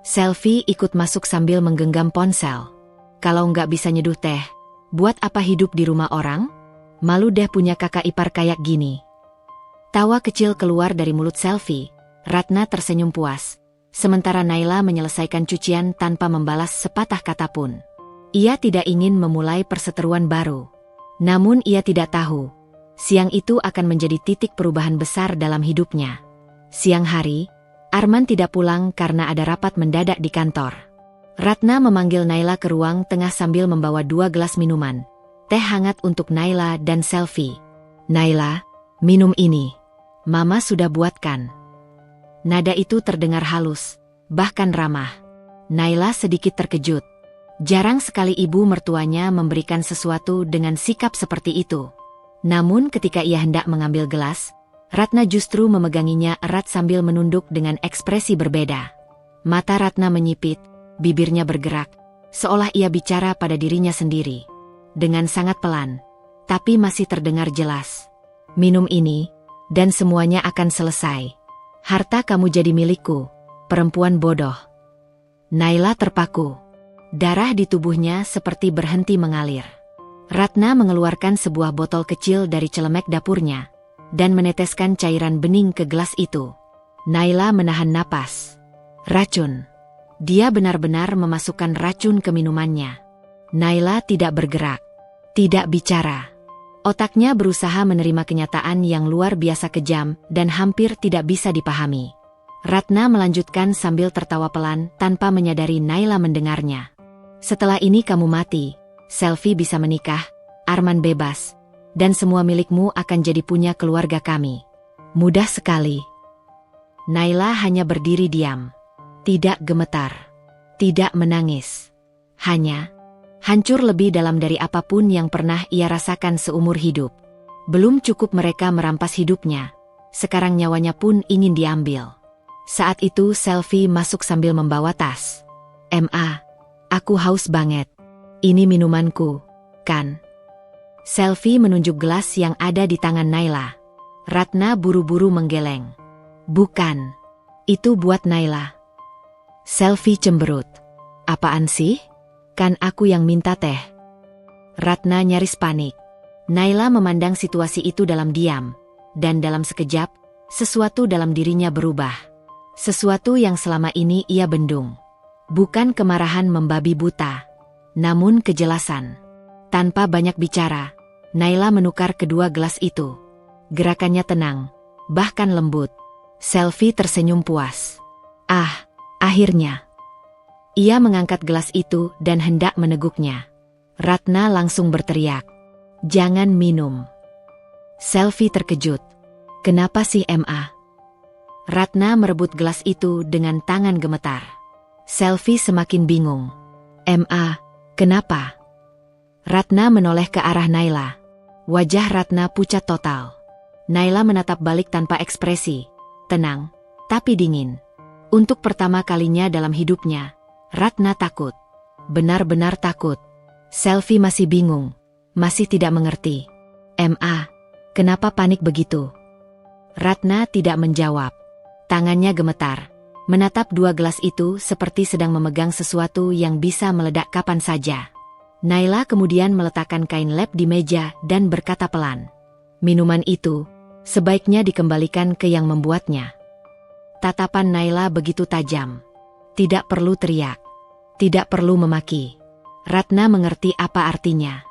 Selvi ikut masuk sambil menggenggam ponsel. Kalau nggak bisa nyeduh teh, buat apa hidup di rumah orang? Malu deh punya kakak ipar kayak gini. Tawa kecil keluar dari mulut Selvi. Ratna tersenyum puas. Sementara Naila menyelesaikan cucian tanpa membalas sepatah kata pun. Ia tidak ingin memulai perseteruan baru. Namun ia tidak tahu, siang itu akan menjadi titik perubahan besar dalam hidupnya. Siang hari, Arman tidak pulang karena ada rapat mendadak di kantor. Ratna memanggil Naila ke ruang tengah sambil membawa 2 gelas minuman. Teh hangat untuk Naila dan Selvi. "Naila, minum ini. Mama sudah buatkan." Nada itu terdengar halus, bahkan ramah. Naila sedikit terkejut. Jarang sekali ibu mertuanya memberikan sesuatu dengan sikap seperti itu. Namun ketika ia hendak mengambil gelas, Ratna justru memeganginya erat sambil menunduk dengan ekspresi berbeda. Mata Ratna menyipit, bibirnya bergerak, seolah ia bicara pada dirinya sendiri. Dengan sangat pelan, tapi masih terdengar jelas. "Minum ini, dan semuanya akan selesai. Harta kamu jadi milikku, perempuan bodoh." Naila terpaku. Darah di tubuhnya seperti berhenti mengalir. Ratna mengeluarkan sebuah botol kecil dari celemek dapurnya dan meneteskan cairan bening ke gelas itu. Naila menahan napas. Racun. Dia benar-benar memasukkan racun ke minumannya. Naila tidak bergerak, tidak bicara. Otaknya berusaha menerima kenyataan yang luar biasa kejam dan hampir tidak bisa dipahami. Ratna melanjutkan sambil tertawa pelan tanpa menyadari Naila mendengarnya. "Setelah ini kamu mati, Selvi bisa menikah, Arman bebas, dan semua milikmu akan jadi punya keluarga kami. Mudah sekali." Naila hanya berdiri diam. Tidak gemetar. Tidak menangis. Hanya hancur lebih dalam dari apapun yang pernah ia rasakan seumur hidup. Belum cukup mereka merampas hidupnya. Sekarang nyawanya pun ingin diambil. Saat itu Selvi masuk sambil membawa tas. "Ma, aku haus banget. Ini minumanku, kan?" Selvi menunjuk gelas yang ada di tangan Naila. Ratna buru-buru menggeleng. "Bukan. Itu buat Naila." Selvi cemberut. "Apaan sih? Kan aku yang minta teh." Ratna nyaris panik. Naila memandang situasi itu dalam diam. Dan dalam sekejap, sesuatu dalam dirinya berubah. Sesuatu yang selama ini ia bendung. Bukan kemarahan membabi buta, namun kejelasan. Tanpa banyak bicara, Naila menukar kedua gelas itu. Gerakannya tenang, bahkan lembut. Selvi tersenyum puas. Ah, akhirnya. Ia mengangkat gelas itu dan hendak meneguknya. Ratna langsung berteriak, "Jangan minum." Selvi terkejut. "Kenapa sih, Ma?" Ratna merebut gelas itu dengan tangan gemetar. Selvi semakin bingung. "Ma, kenapa?" Ratna menoleh ke arah Naila. Wajah Ratna pucat total. Naila menatap balik tanpa ekspresi. Tenang, tapi dingin. Untuk pertama kalinya dalam hidupnya, Ratna takut. Benar-benar takut. Selvi masih bingung. Masih tidak mengerti. "Ma, kenapa panik begitu?" Ratna tidak menjawab. Tangannya gemetar. Menatap dua gelas itu seperti sedang memegang sesuatu yang bisa meledak kapan saja. Naila kemudian meletakkan kain lap di meja dan berkata pelan, "Minuman itu sebaiknya dikembalikan ke yang membuatnya." Tatapan Naila begitu tajam. Tidak perlu teriak. Tidak perlu memaki. Ratna mengerti apa artinya.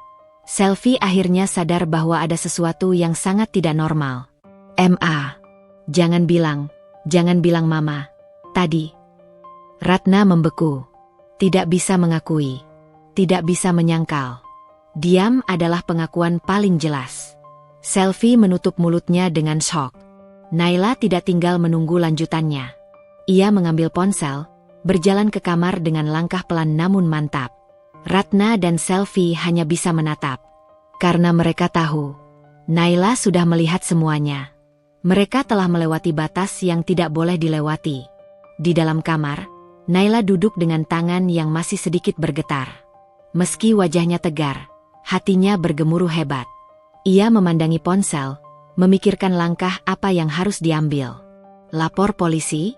Selvi akhirnya sadar bahwa ada sesuatu yang sangat tidak normal. "Ma, jangan bilang Mama. Tadi." Ratna membeku. Tidak bisa mengakui. Tidak bisa menyangkal. Diam adalah pengakuan paling jelas. Selvi menutup mulutnya dengan shock. Naila tidak tinggal menunggu lanjutannya. Ia mengambil ponsel, berjalan ke kamar dengan langkah pelan namun mantap. Ratna dan Selvi hanya bisa menatap. Karena mereka tahu, Naila sudah melihat semuanya. Mereka telah melewati batas yang tidak boleh dilewati. Di dalam kamar, Naila duduk dengan tangan yang masih sedikit bergetar. Meski wajahnya tegar, hatinya bergemuruh hebat. Ia memandangi ponsel, memikirkan langkah apa yang harus diambil. Lapor polisi?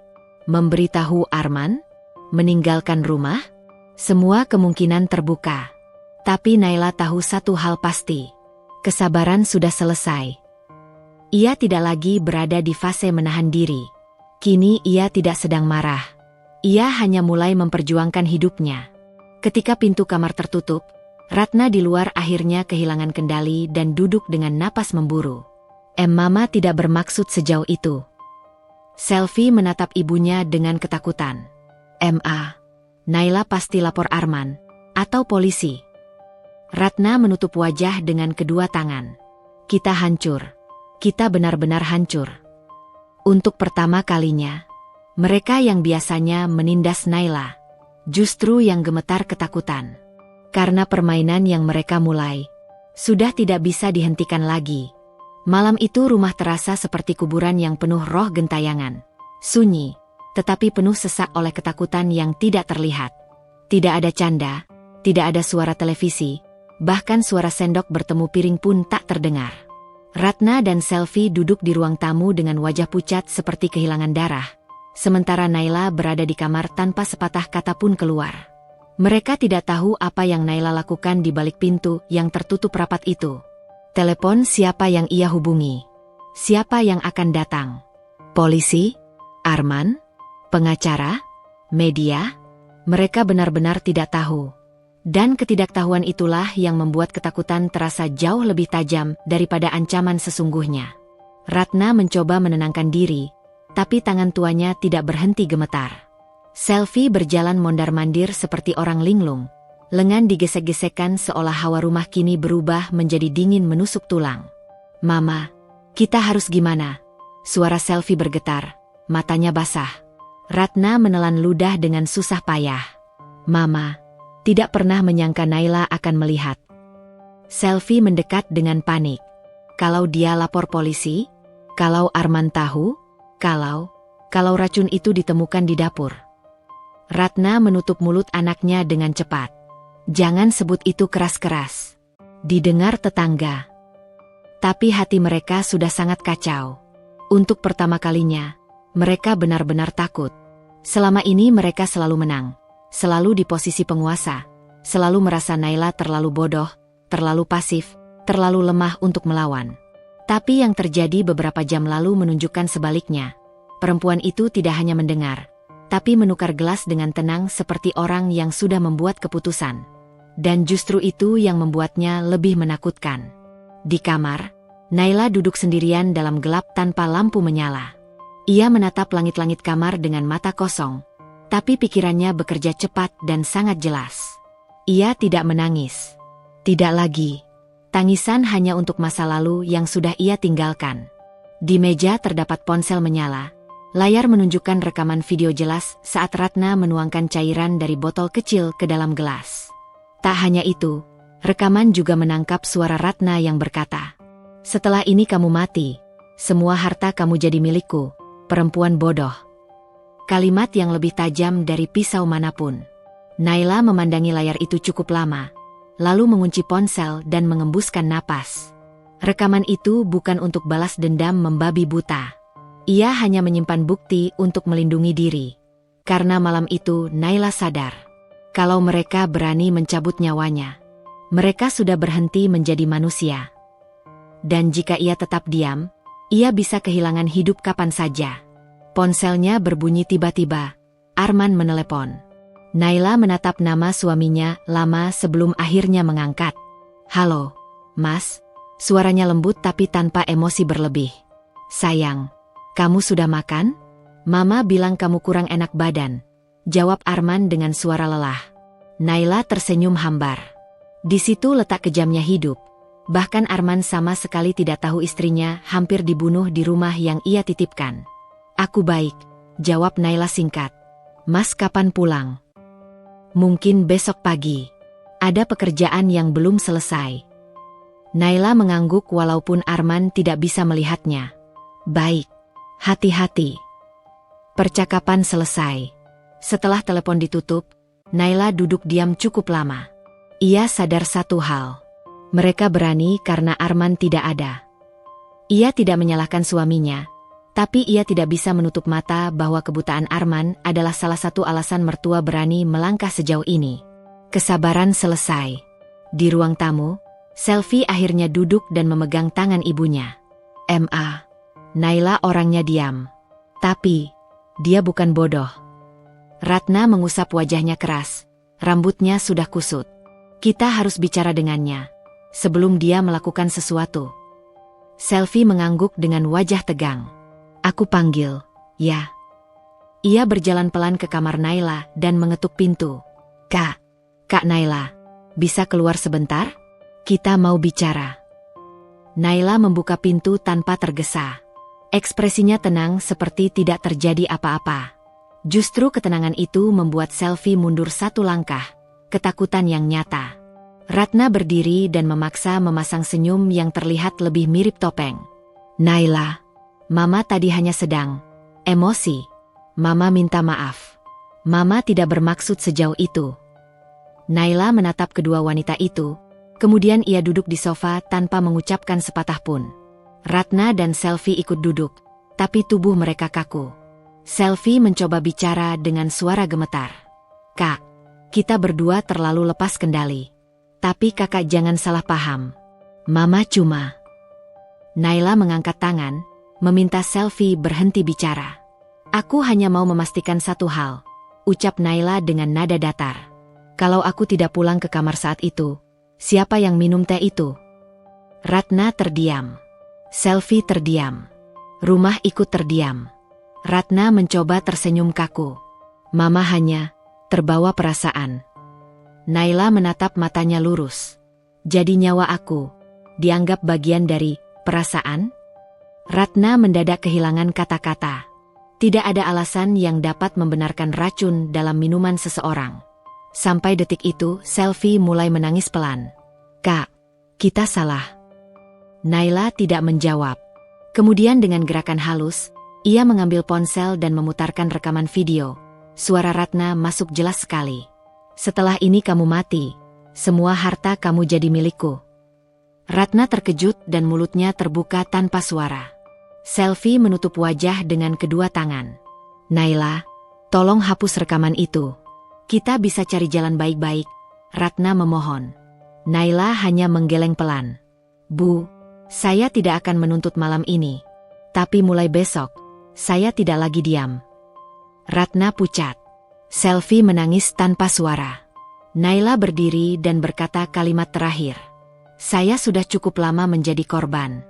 Memberitahu Arman? Meninggalkan rumah? Semua kemungkinan terbuka. Tapi Naila tahu satu hal pasti. Kesabaran sudah selesai. Ia tidak lagi berada di fase menahan diri. Kini ia tidak sedang marah. Ia hanya mulai memperjuangkan hidupnya. Ketika pintu kamar tertutup, Ratna di luar akhirnya kehilangan kendali dan duduk dengan napas memburu. Mama tidak bermaksud sejauh itu." Selvi menatap ibunya dengan ketakutan. "Ma, Naila pasti lapor Arman atau polisi." Ratna menutup wajah dengan kedua tangan. "Kita hancur. Kita benar-benar hancur." Untuk pertama kalinya, mereka yang biasanya menindas Naila, justru yang gemetar ketakutan. Karena permainan yang mereka mulai, sudah tidak bisa dihentikan lagi. Malam itu rumah terasa seperti kuburan yang penuh roh gentayangan. Sunyi, tetapi penuh sesak oleh ketakutan yang tidak terlihat. Tidak ada canda, tidak ada suara televisi, bahkan suara sendok bertemu piring pun tak terdengar. Ratna dan Selvi duduk di ruang tamu dengan wajah pucat seperti kehilangan darah. Sementara Naila berada di kamar tanpa sepatah kata pun keluar. Mereka tidak tahu apa yang Naila lakukan di balik pintu yang tertutup rapat itu. Telepon siapa yang ia hubungi? Siapa yang akan datang? Polisi? Arman? Pengacara? Media? Mereka benar-benar tidak tahu. Dan ketidaktahuan itulah yang membuat ketakutan terasa jauh lebih tajam daripada ancaman sesungguhnya. Ratna mencoba menenangkan diri, tapi tangan tuanya tidak berhenti gemetar. Selvi berjalan mondar-mandir seperti orang linglung. Lengan digesek-gesekkan seolah hawa rumah kini berubah menjadi dingin menusuk tulang. "Mama, kita harus gimana?" Suara Selvi bergetar, matanya basah. Ratna menelan ludah dengan susah payah. "Mama, tidak pernah menyangka Naila akan melihat." Selvi mendekat dengan panik. Kalau dia lapor polisi? Kalau Arman tahu? Kalau racun itu ditemukan di dapur? Ratna menutup mulut anaknya dengan cepat. "Jangan sebut itu keras-keras." Didengar tetangga. Tapi hati mereka sudah sangat kacau. Untuk pertama kalinya, mereka benar-benar takut. Selama ini mereka selalu menang. Selalu di posisi penguasa. Selalu merasa Naila terlalu bodoh, terlalu pasif, terlalu lemah untuk melawan. Tapi yang terjadi beberapa jam lalu menunjukkan sebaliknya. Perempuan itu tidak hanya mendengar, tapi menukar gelas dengan tenang seperti orang yang sudah membuat keputusan. Dan justru itu yang membuatnya lebih menakutkan. Di kamar, Naila duduk sendirian dalam gelap tanpa lampu menyala. Ia menatap langit-langit kamar dengan mata kosong, tapi pikirannya bekerja cepat dan sangat jelas. Ia tidak menangis. Tidak lagi. Tangisan hanya untuk masa lalu yang sudah ia tinggalkan. Di meja terdapat ponsel menyala. Layar menunjukkan rekaman video jelas saat Ratna menuangkan cairan dari botol kecil ke dalam gelas. Tak hanya itu, rekaman juga menangkap suara Ratna yang berkata, "Setelah ini kamu mati, semua harta kamu jadi milikku, perempuan bodoh." Kalimat yang lebih tajam dari pisau manapun. Naila memandangi layar itu cukup lama, lalu mengunci ponsel dan mengembuskan napas. Rekaman itu bukan untuk balas dendam membabi buta. Ia hanya menyimpan bukti untuk melindungi diri. Karena malam itu Naila sadar, kalau mereka berani mencabut nyawanya, mereka sudah berhenti menjadi manusia. Dan jika ia tetap diam, ia bisa kehilangan hidup kapan saja. Ponselnya berbunyi tiba-tiba. Arman menelepon. Naila menatap nama suaminya lama sebelum akhirnya mengangkat. "Halo, Mas." Suaranya lembut tapi tanpa emosi berlebih. "Sayang, kamu sudah makan? Mama bilang kamu kurang enak badan," jawab Arman dengan suara lelah. Naila tersenyum hambar. Di situ letak kejamnya hidup. Bahkan Arman sama sekali tidak tahu istrinya hampir dibunuh di rumah yang ia titipkan. "Aku baik," jawab Naila singkat. "Mas kapan pulang?" "Mungkin besok pagi. Ada pekerjaan yang belum selesai." Naila mengangguk walaupun Arman tidak bisa melihatnya. "Baik, hati-hati." Percakapan selesai. Setelah telepon ditutup, Naila duduk diam cukup lama. Ia sadar satu hal. Mereka berani karena Arman tidak ada. Ia tidak menyalahkan suaminya, tapi ia tidak bisa menutup mata bahwa kebutaan Arman adalah salah satu alasan mertua berani melangkah sejauh ini. Kesabaran selesai. Di ruang tamu, Selvi akhirnya duduk dan memegang tangan ibunya. "Ma." Naila orangnya diam. Tapi, dia bukan bodoh. Ratna mengusap wajahnya keras. Rambutnya sudah kusut. "Kita harus bicara dengannya sebelum dia melakukan sesuatu." Selvi mengangguk dengan wajah tegang. "Aku panggil, ya." Ia berjalan pelan ke kamar Naila dan mengetuk pintu. Kak Naila, bisa keluar sebentar? Kita mau bicara." Naila membuka pintu tanpa tergesa. Ekspresinya tenang seperti tidak terjadi apa-apa. Justru ketenangan itu membuat Selvi mundur satu langkah, ketakutan yang nyata. Ratna berdiri dan memaksa memasang senyum yang terlihat lebih mirip topeng. "Naila, Mama tadi hanya sedang emosi. Mama minta maaf. Mama tidak bermaksud sejauh itu." Naila menatap kedua wanita itu. Kemudian ia duduk di sofa tanpa mengucapkan sepatah pun. Ratna dan Selvi ikut duduk, tapi tubuh mereka kaku. Selvi mencoba bicara dengan suara gemetar. "Kak, kita berdua terlalu lepas kendali. Tapi kakak jangan salah paham. Mama cuma..." Naila mengangkat tangan, meminta Selvi berhenti bicara. "Aku hanya mau memastikan satu hal," ucap Naila dengan nada datar. "Kalau aku tidak pulang ke kamar saat itu, siapa yang minum teh itu?" Ratna terdiam. Selvi terdiam. Rumah ikut terdiam. Ratna mencoba tersenyum kaku. "Mama hanya terbawa perasaan." Naila menatap matanya lurus. "Jadi nyawa aku dianggap bagian dari perasaan?" Ratna mendadak kehilangan kata-kata. Tidak ada alasan yang dapat membenarkan racun dalam minuman seseorang. Sampai detik itu, Selvi mulai menangis pelan. "Kak, kita salah." Naila tidak menjawab. Kemudian dengan gerakan halus, ia mengambil ponsel dan memutarkan rekaman video. Suara Ratna masuk jelas sekali. "Setelah ini kamu mati, semua harta kamu jadi milikku." Ratna terkejut dan mulutnya terbuka tanpa suara. Selvi menutup wajah dengan kedua tangan. "Naila, tolong hapus rekaman itu. Kita bisa cari jalan baik-baik," Ratna memohon. Naila hanya menggeleng pelan. "Bu, saya tidak akan menuntut malam ini. Tapi mulai besok, saya tidak lagi diam." Ratna pucat. Selvi menangis tanpa suara. Naila berdiri dan berkata kalimat terakhir. "Saya sudah cukup lama menjadi korban.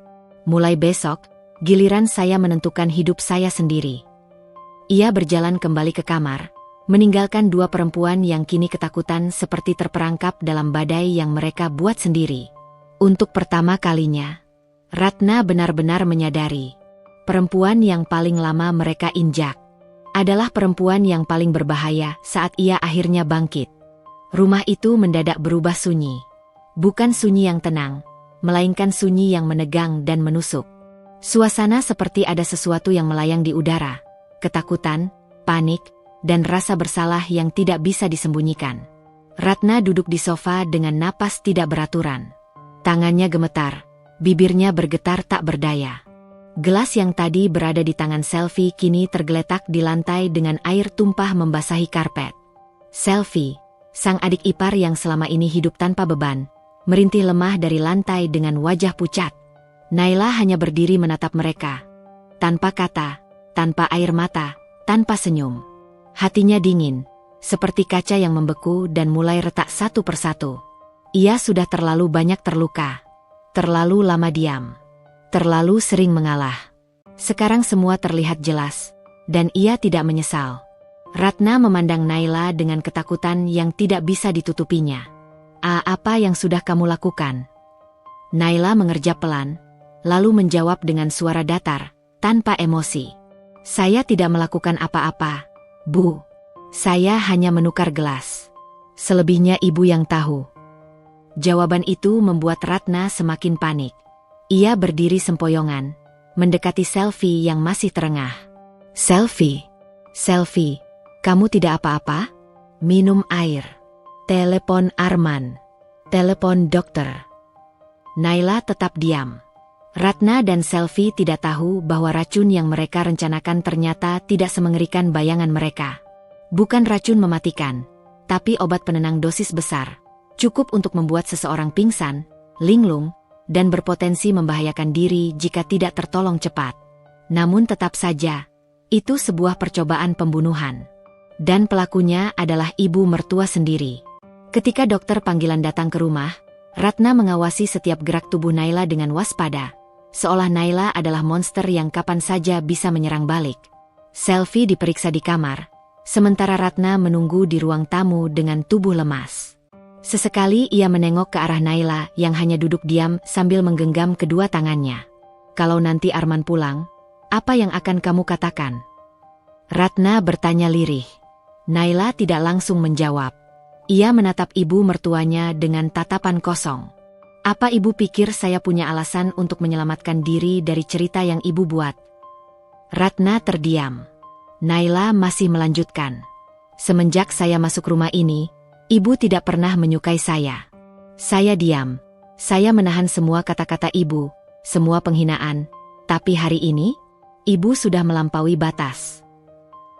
Mulai besok, Giliran saya menentukan hidup saya sendiri. Ia berjalan kembali ke kamar, meninggalkan dua perempuan yang kini ketakutan seperti terperangkap dalam badai yang mereka buat sendiri. Untuk pertama kalinya, Ratna benar-benar menyadari, perempuan yang paling lama mereka injak adalah perempuan yang paling berbahaya saat ia akhirnya bangkit. Rumah itu mendadak berubah sunyi. Bukan sunyi yang tenang, melainkan sunyi yang menegang dan menusuk. Suasana seperti ada sesuatu yang melayang di udara. Ketakutan, panik, dan rasa bersalah yang tidak bisa disembunyikan. Ratna duduk di sofa dengan napas tidak beraturan. Tangannya gemetar, bibirnya bergetar tak berdaya. Gelas yang tadi berada di tangan Selvi kini tergeletak di lantai dengan air tumpah membasahi karpet. Selvi, sang adik ipar yang selama ini hidup tanpa beban, merintih lemah dari lantai dengan wajah pucat. Naila hanya berdiri menatap mereka. Tanpa kata, tanpa air mata, tanpa senyum. Hatinya dingin, seperti kaca yang membeku dan mulai retak satu persatu. Ia sudah terlalu banyak terluka, terlalu lama diam. Terlalu sering mengalah. Sekarang semua terlihat jelas, dan ia tidak menyesal. Ratna memandang Naila dengan ketakutan yang tidak bisa ditutupinya. Apa yang sudah kamu lakukan?" Naila mengerjap pelan, lalu menjawab dengan suara datar, tanpa emosi. "Saya tidak melakukan apa-apa, Bu. Saya hanya menukar gelas. Selebihnya ibu yang tahu." Jawaban itu membuat Ratna semakin panik. Ia berdiri sempoyongan, mendekati Selvi yang masih terengah. Selvi, kamu tidak apa-apa? Minum air. Telepon Arman. Telepon dokter." Naila tetap diam. Ratna dan Selvi tidak tahu bahwa racun yang mereka rencanakan ternyata tidak semengerikan bayangan mereka. Bukan racun mematikan, tapi obat penenang dosis besar, cukup untuk membuat seseorang pingsan, linglung, dan berpotensi membahayakan diri jika tidak tertolong cepat. Namun tetap saja, itu sebuah percobaan pembunuhan. Dan pelakunya adalah ibu mertua sendiri. Ketika dokter panggilan datang ke rumah, Ratna mengawasi setiap gerak tubuh Naila dengan waspada, seolah Naila adalah monster yang kapan saja bisa menyerang balik. Selvi diperiksa di kamar, sementara Ratna menunggu di ruang tamu dengan tubuh lemas. Sesekali ia menengok ke arah Naila yang hanya duduk diam sambil menggenggam kedua tangannya. "Kalau nanti Arman pulang, apa yang akan kamu katakan?" Ratna bertanya lirih. Naila tidak langsung menjawab. Ia menatap ibu mertuanya dengan tatapan kosong. "Apa ibu pikir saya punya alasan untuk menyelamatkan diri dari cerita yang ibu buat?" Ratna terdiam. Naila masih melanjutkan. "Semenjak saya masuk rumah ini, ibu tidak pernah menyukai saya. Saya diam. Saya menahan semua kata-kata ibu, semua penghinaan. Tapi hari ini, ibu sudah melampaui batas."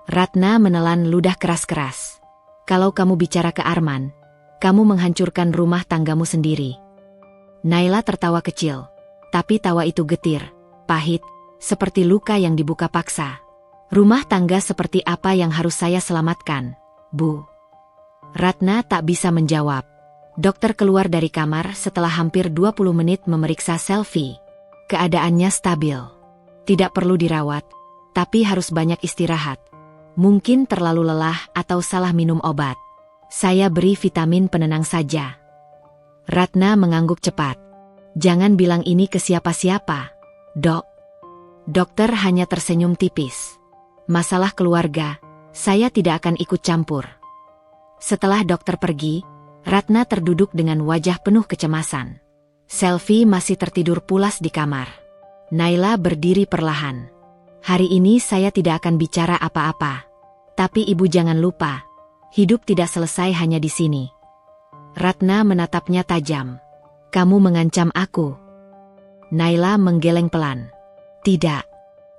Ratna menelan ludah keras-keras. "Kalau kamu bicara ke Arman, kamu menghancurkan rumah tanggamu sendiri." Naila tertawa kecil, tapi tawa itu getir, pahit, seperti luka yang dibuka paksa. "Rumah tangga seperti apa yang harus saya selamatkan, Bu?" Ratna tak bisa menjawab. Dokter keluar dari kamar setelah hampir 20 menit memeriksa Selvi. Keadaannya stabil. Tidak perlu dirawat, tapi harus banyak istirahat. Mungkin terlalu lelah atau salah minum obat. "Saya beri vitamin penenang saja." Ratna mengangguk cepat. "Jangan bilang ini ke siapa-siapa, Dok." Dokter hanya tersenyum tipis. "Masalah keluarga, saya tidak akan ikut campur." Setelah dokter pergi, Ratna terduduk dengan wajah penuh kecemasan. Selvi masih tertidur pulas di kamar. Naila berdiri perlahan. "Hari ini saya tidak akan bicara apa-apa. Tapi ibu jangan lupa, hidup tidak selesai hanya di sini." Ratna menatapnya tajam. "Kamu mengancam aku?" Naila menggeleng pelan. "Tidak.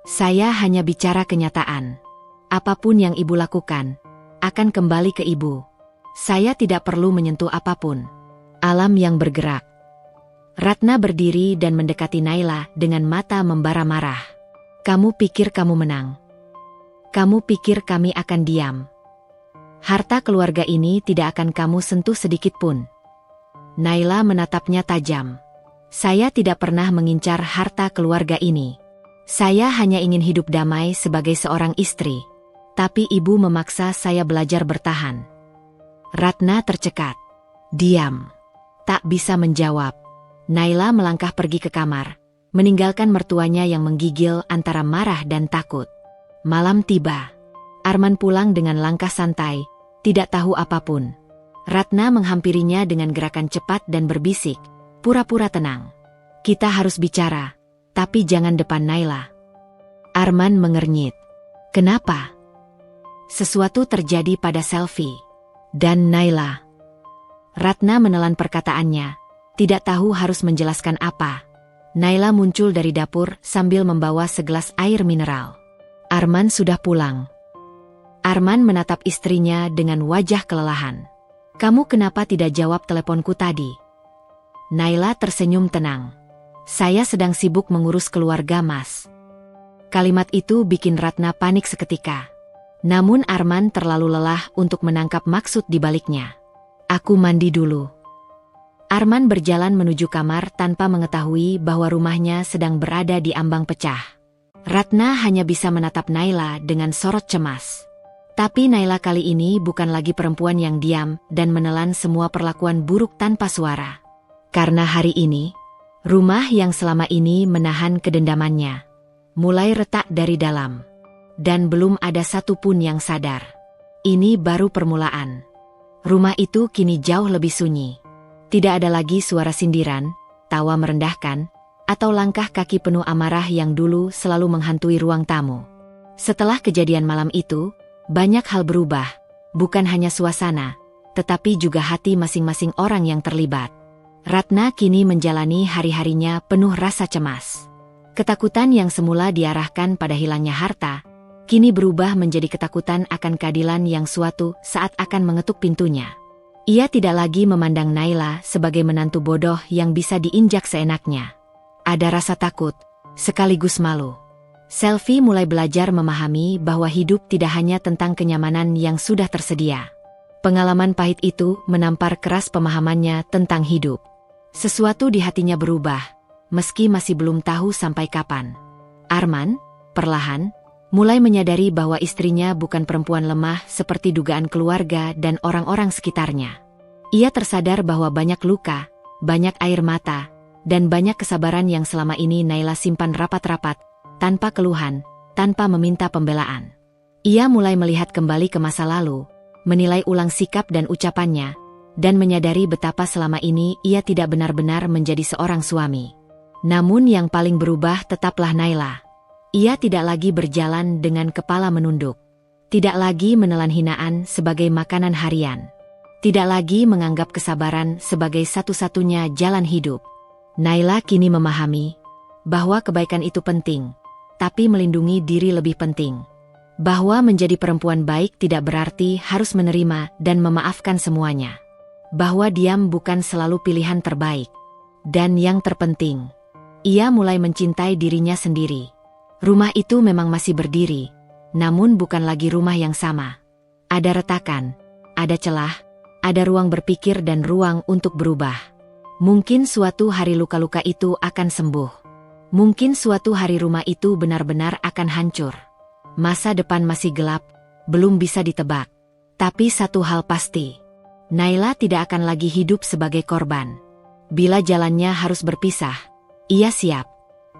Saya hanya bicara kenyataan. Apapun yang ibu lakukan, akan kembali ke ibu. Saya tidak perlu menyentuh apapun. Alam yang bergerak." Ratna berdiri dan mendekati Naila dengan mata membara marah. "Kamu pikir kamu menang? Kamu pikir kami akan diam? Harta keluarga ini tidak akan kamu sentuh sedikit pun." Naila menatapnya tajam. "Saya tidak pernah mengincar harta keluarga ini. Saya hanya ingin hidup damai sebagai seorang istri. Tapi ibu memaksa saya belajar bertahan. Ratna tercekat. Diam. Tak bisa menjawab. Naila melangkah pergi ke kamar, meninggalkan mertuanya yang menggigil antara marah dan takut. Malam tiba. Arman pulang dengan langkah santai, tidak tahu apapun. Ratna menghampirinya dengan gerakan cepat dan berbisik, pura-pura tenang. Kita harus bicara, tapi jangan depan Naila. Arman mengernyit. Kenapa? Sesuatu terjadi pada Selvi dan Naila. Ratna menelan perkataannya, tidak tahu harus menjelaskan apa. Naila muncul dari dapur sambil membawa segelas air mineral. Arman sudah pulang. Arman menatap istrinya dengan wajah kelelahan. Kamu kenapa tidak jawab teleponku tadi? Naila tersenyum tenang. Saya sedang sibuk mengurus keluarga Mas. Kalimat itu bikin Ratna panik seketika. Namun Arman terlalu lelah untuk menangkap maksud di baliknya. Aku mandi dulu. Arman berjalan menuju kamar tanpa mengetahui bahwa rumahnya sedang berada di ambang pecah. Ratna hanya bisa menatap Naila dengan sorot cemas. Tapi Naila kali ini bukan lagi perempuan yang diam dan menelan semua perlakuan buruk tanpa suara. Karena hari ini, rumah yang selama ini menahan kedendamannya mulai retak dari dalam. Dan belum ada satupun yang sadar. Ini baru permulaan. Rumah itu kini jauh lebih sunyi. Tidak ada lagi suara sindiran, tawa merendahkan, atau langkah kaki penuh amarah yang dulu selalu menghantui ruang tamu. Setelah kejadian malam itu, banyak hal berubah, bukan hanya suasana, tetapi juga hati masing-masing orang yang terlibat. Ratna kini menjalani hari-harinya penuh rasa cemas. Ketakutan yang semula diarahkan pada hilangnya harta, kini berubah menjadi ketakutan akan keadilan yang suatu saat akan mengetuk pintunya. Ia tidak lagi memandang Naila sebagai menantu bodoh yang bisa diinjak seenaknya. Ada rasa takut, sekaligus malu. Selvi mulai belajar memahami bahwa hidup tidak hanya tentang kenyamanan yang sudah tersedia. Pengalaman pahit itu menampar keras pemahamannya tentang hidup. Sesuatu di hatinya berubah, meski masih belum tahu sampai kapan. Arman, perlahan, mulai menyadari bahwa istrinya bukan perempuan lemah seperti dugaan keluarga dan orang-orang sekitarnya. Ia tersadar bahwa banyak luka, banyak air mata, dan banyak kesabaran yang selama ini Naila simpan rapat-rapat, tanpa keluhan, tanpa meminta pembelaan. Ia mulai melihat kembali ke masa lalu, menilai ulang sikap dan ucapannya, dan menyadari betapa selama ini ia tidak benar-benar menjadi seorang suami. Namun yang paling berubah tetaplah Naila. Ia tidak lagi berjalan dengan kepala menunduk. Tidak lagi menelan hinaan sebagai makanan harian. Tidak lagi menganggap kesabaran sebagai satu-satunya jalan hidup. Naila kini memahami bahwa kebaikan itu penting, tapi melindungi diri lebih penting. Bahwa menjadi perempuan baik tidak berarti harus menerima dan memaafkan semuanya. Bahwa diam bukan selalu pilihan terbaik. Dan yang terpenting, ia mulai mencintai dirinya sendiri. Rumah itu memang masih berdiri, namun bukan lagi rumah yang sama. Ada retakan, ada celah, ada ruang berpikir dan ruang untuk berubah. Mungkin suatu hari luka-luka itu akan sembuh. Mungkin suatu hari rumah itu benar-benar akan hancur. Masa depan masih gelap, belum bisa ditebak. Tapi satu hal pasti, Naila tidak akan lagi hidup sebagai korban. Bila jalannya harus berpisah, ia siap.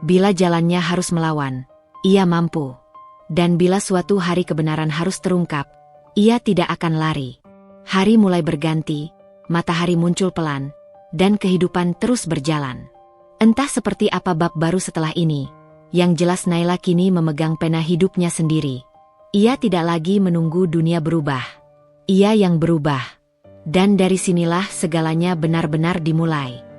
Bila jalannya harus melawan, ia mampu. Dan bila suatu hari kebenaran harus terungkap, ia tidak akan lari. Hari mulai berganti, matahari muncul pelan, dan kehidupan terus berjalan. Entah seperti apa bab baru setelah ini, yang jelas Naila kini memegang pena hidupnya sendiri. Ia tidak lagi menunggu dunia berubah. Ia yang berubah. Dan dari sinilah segalanya benar-benar dimulai.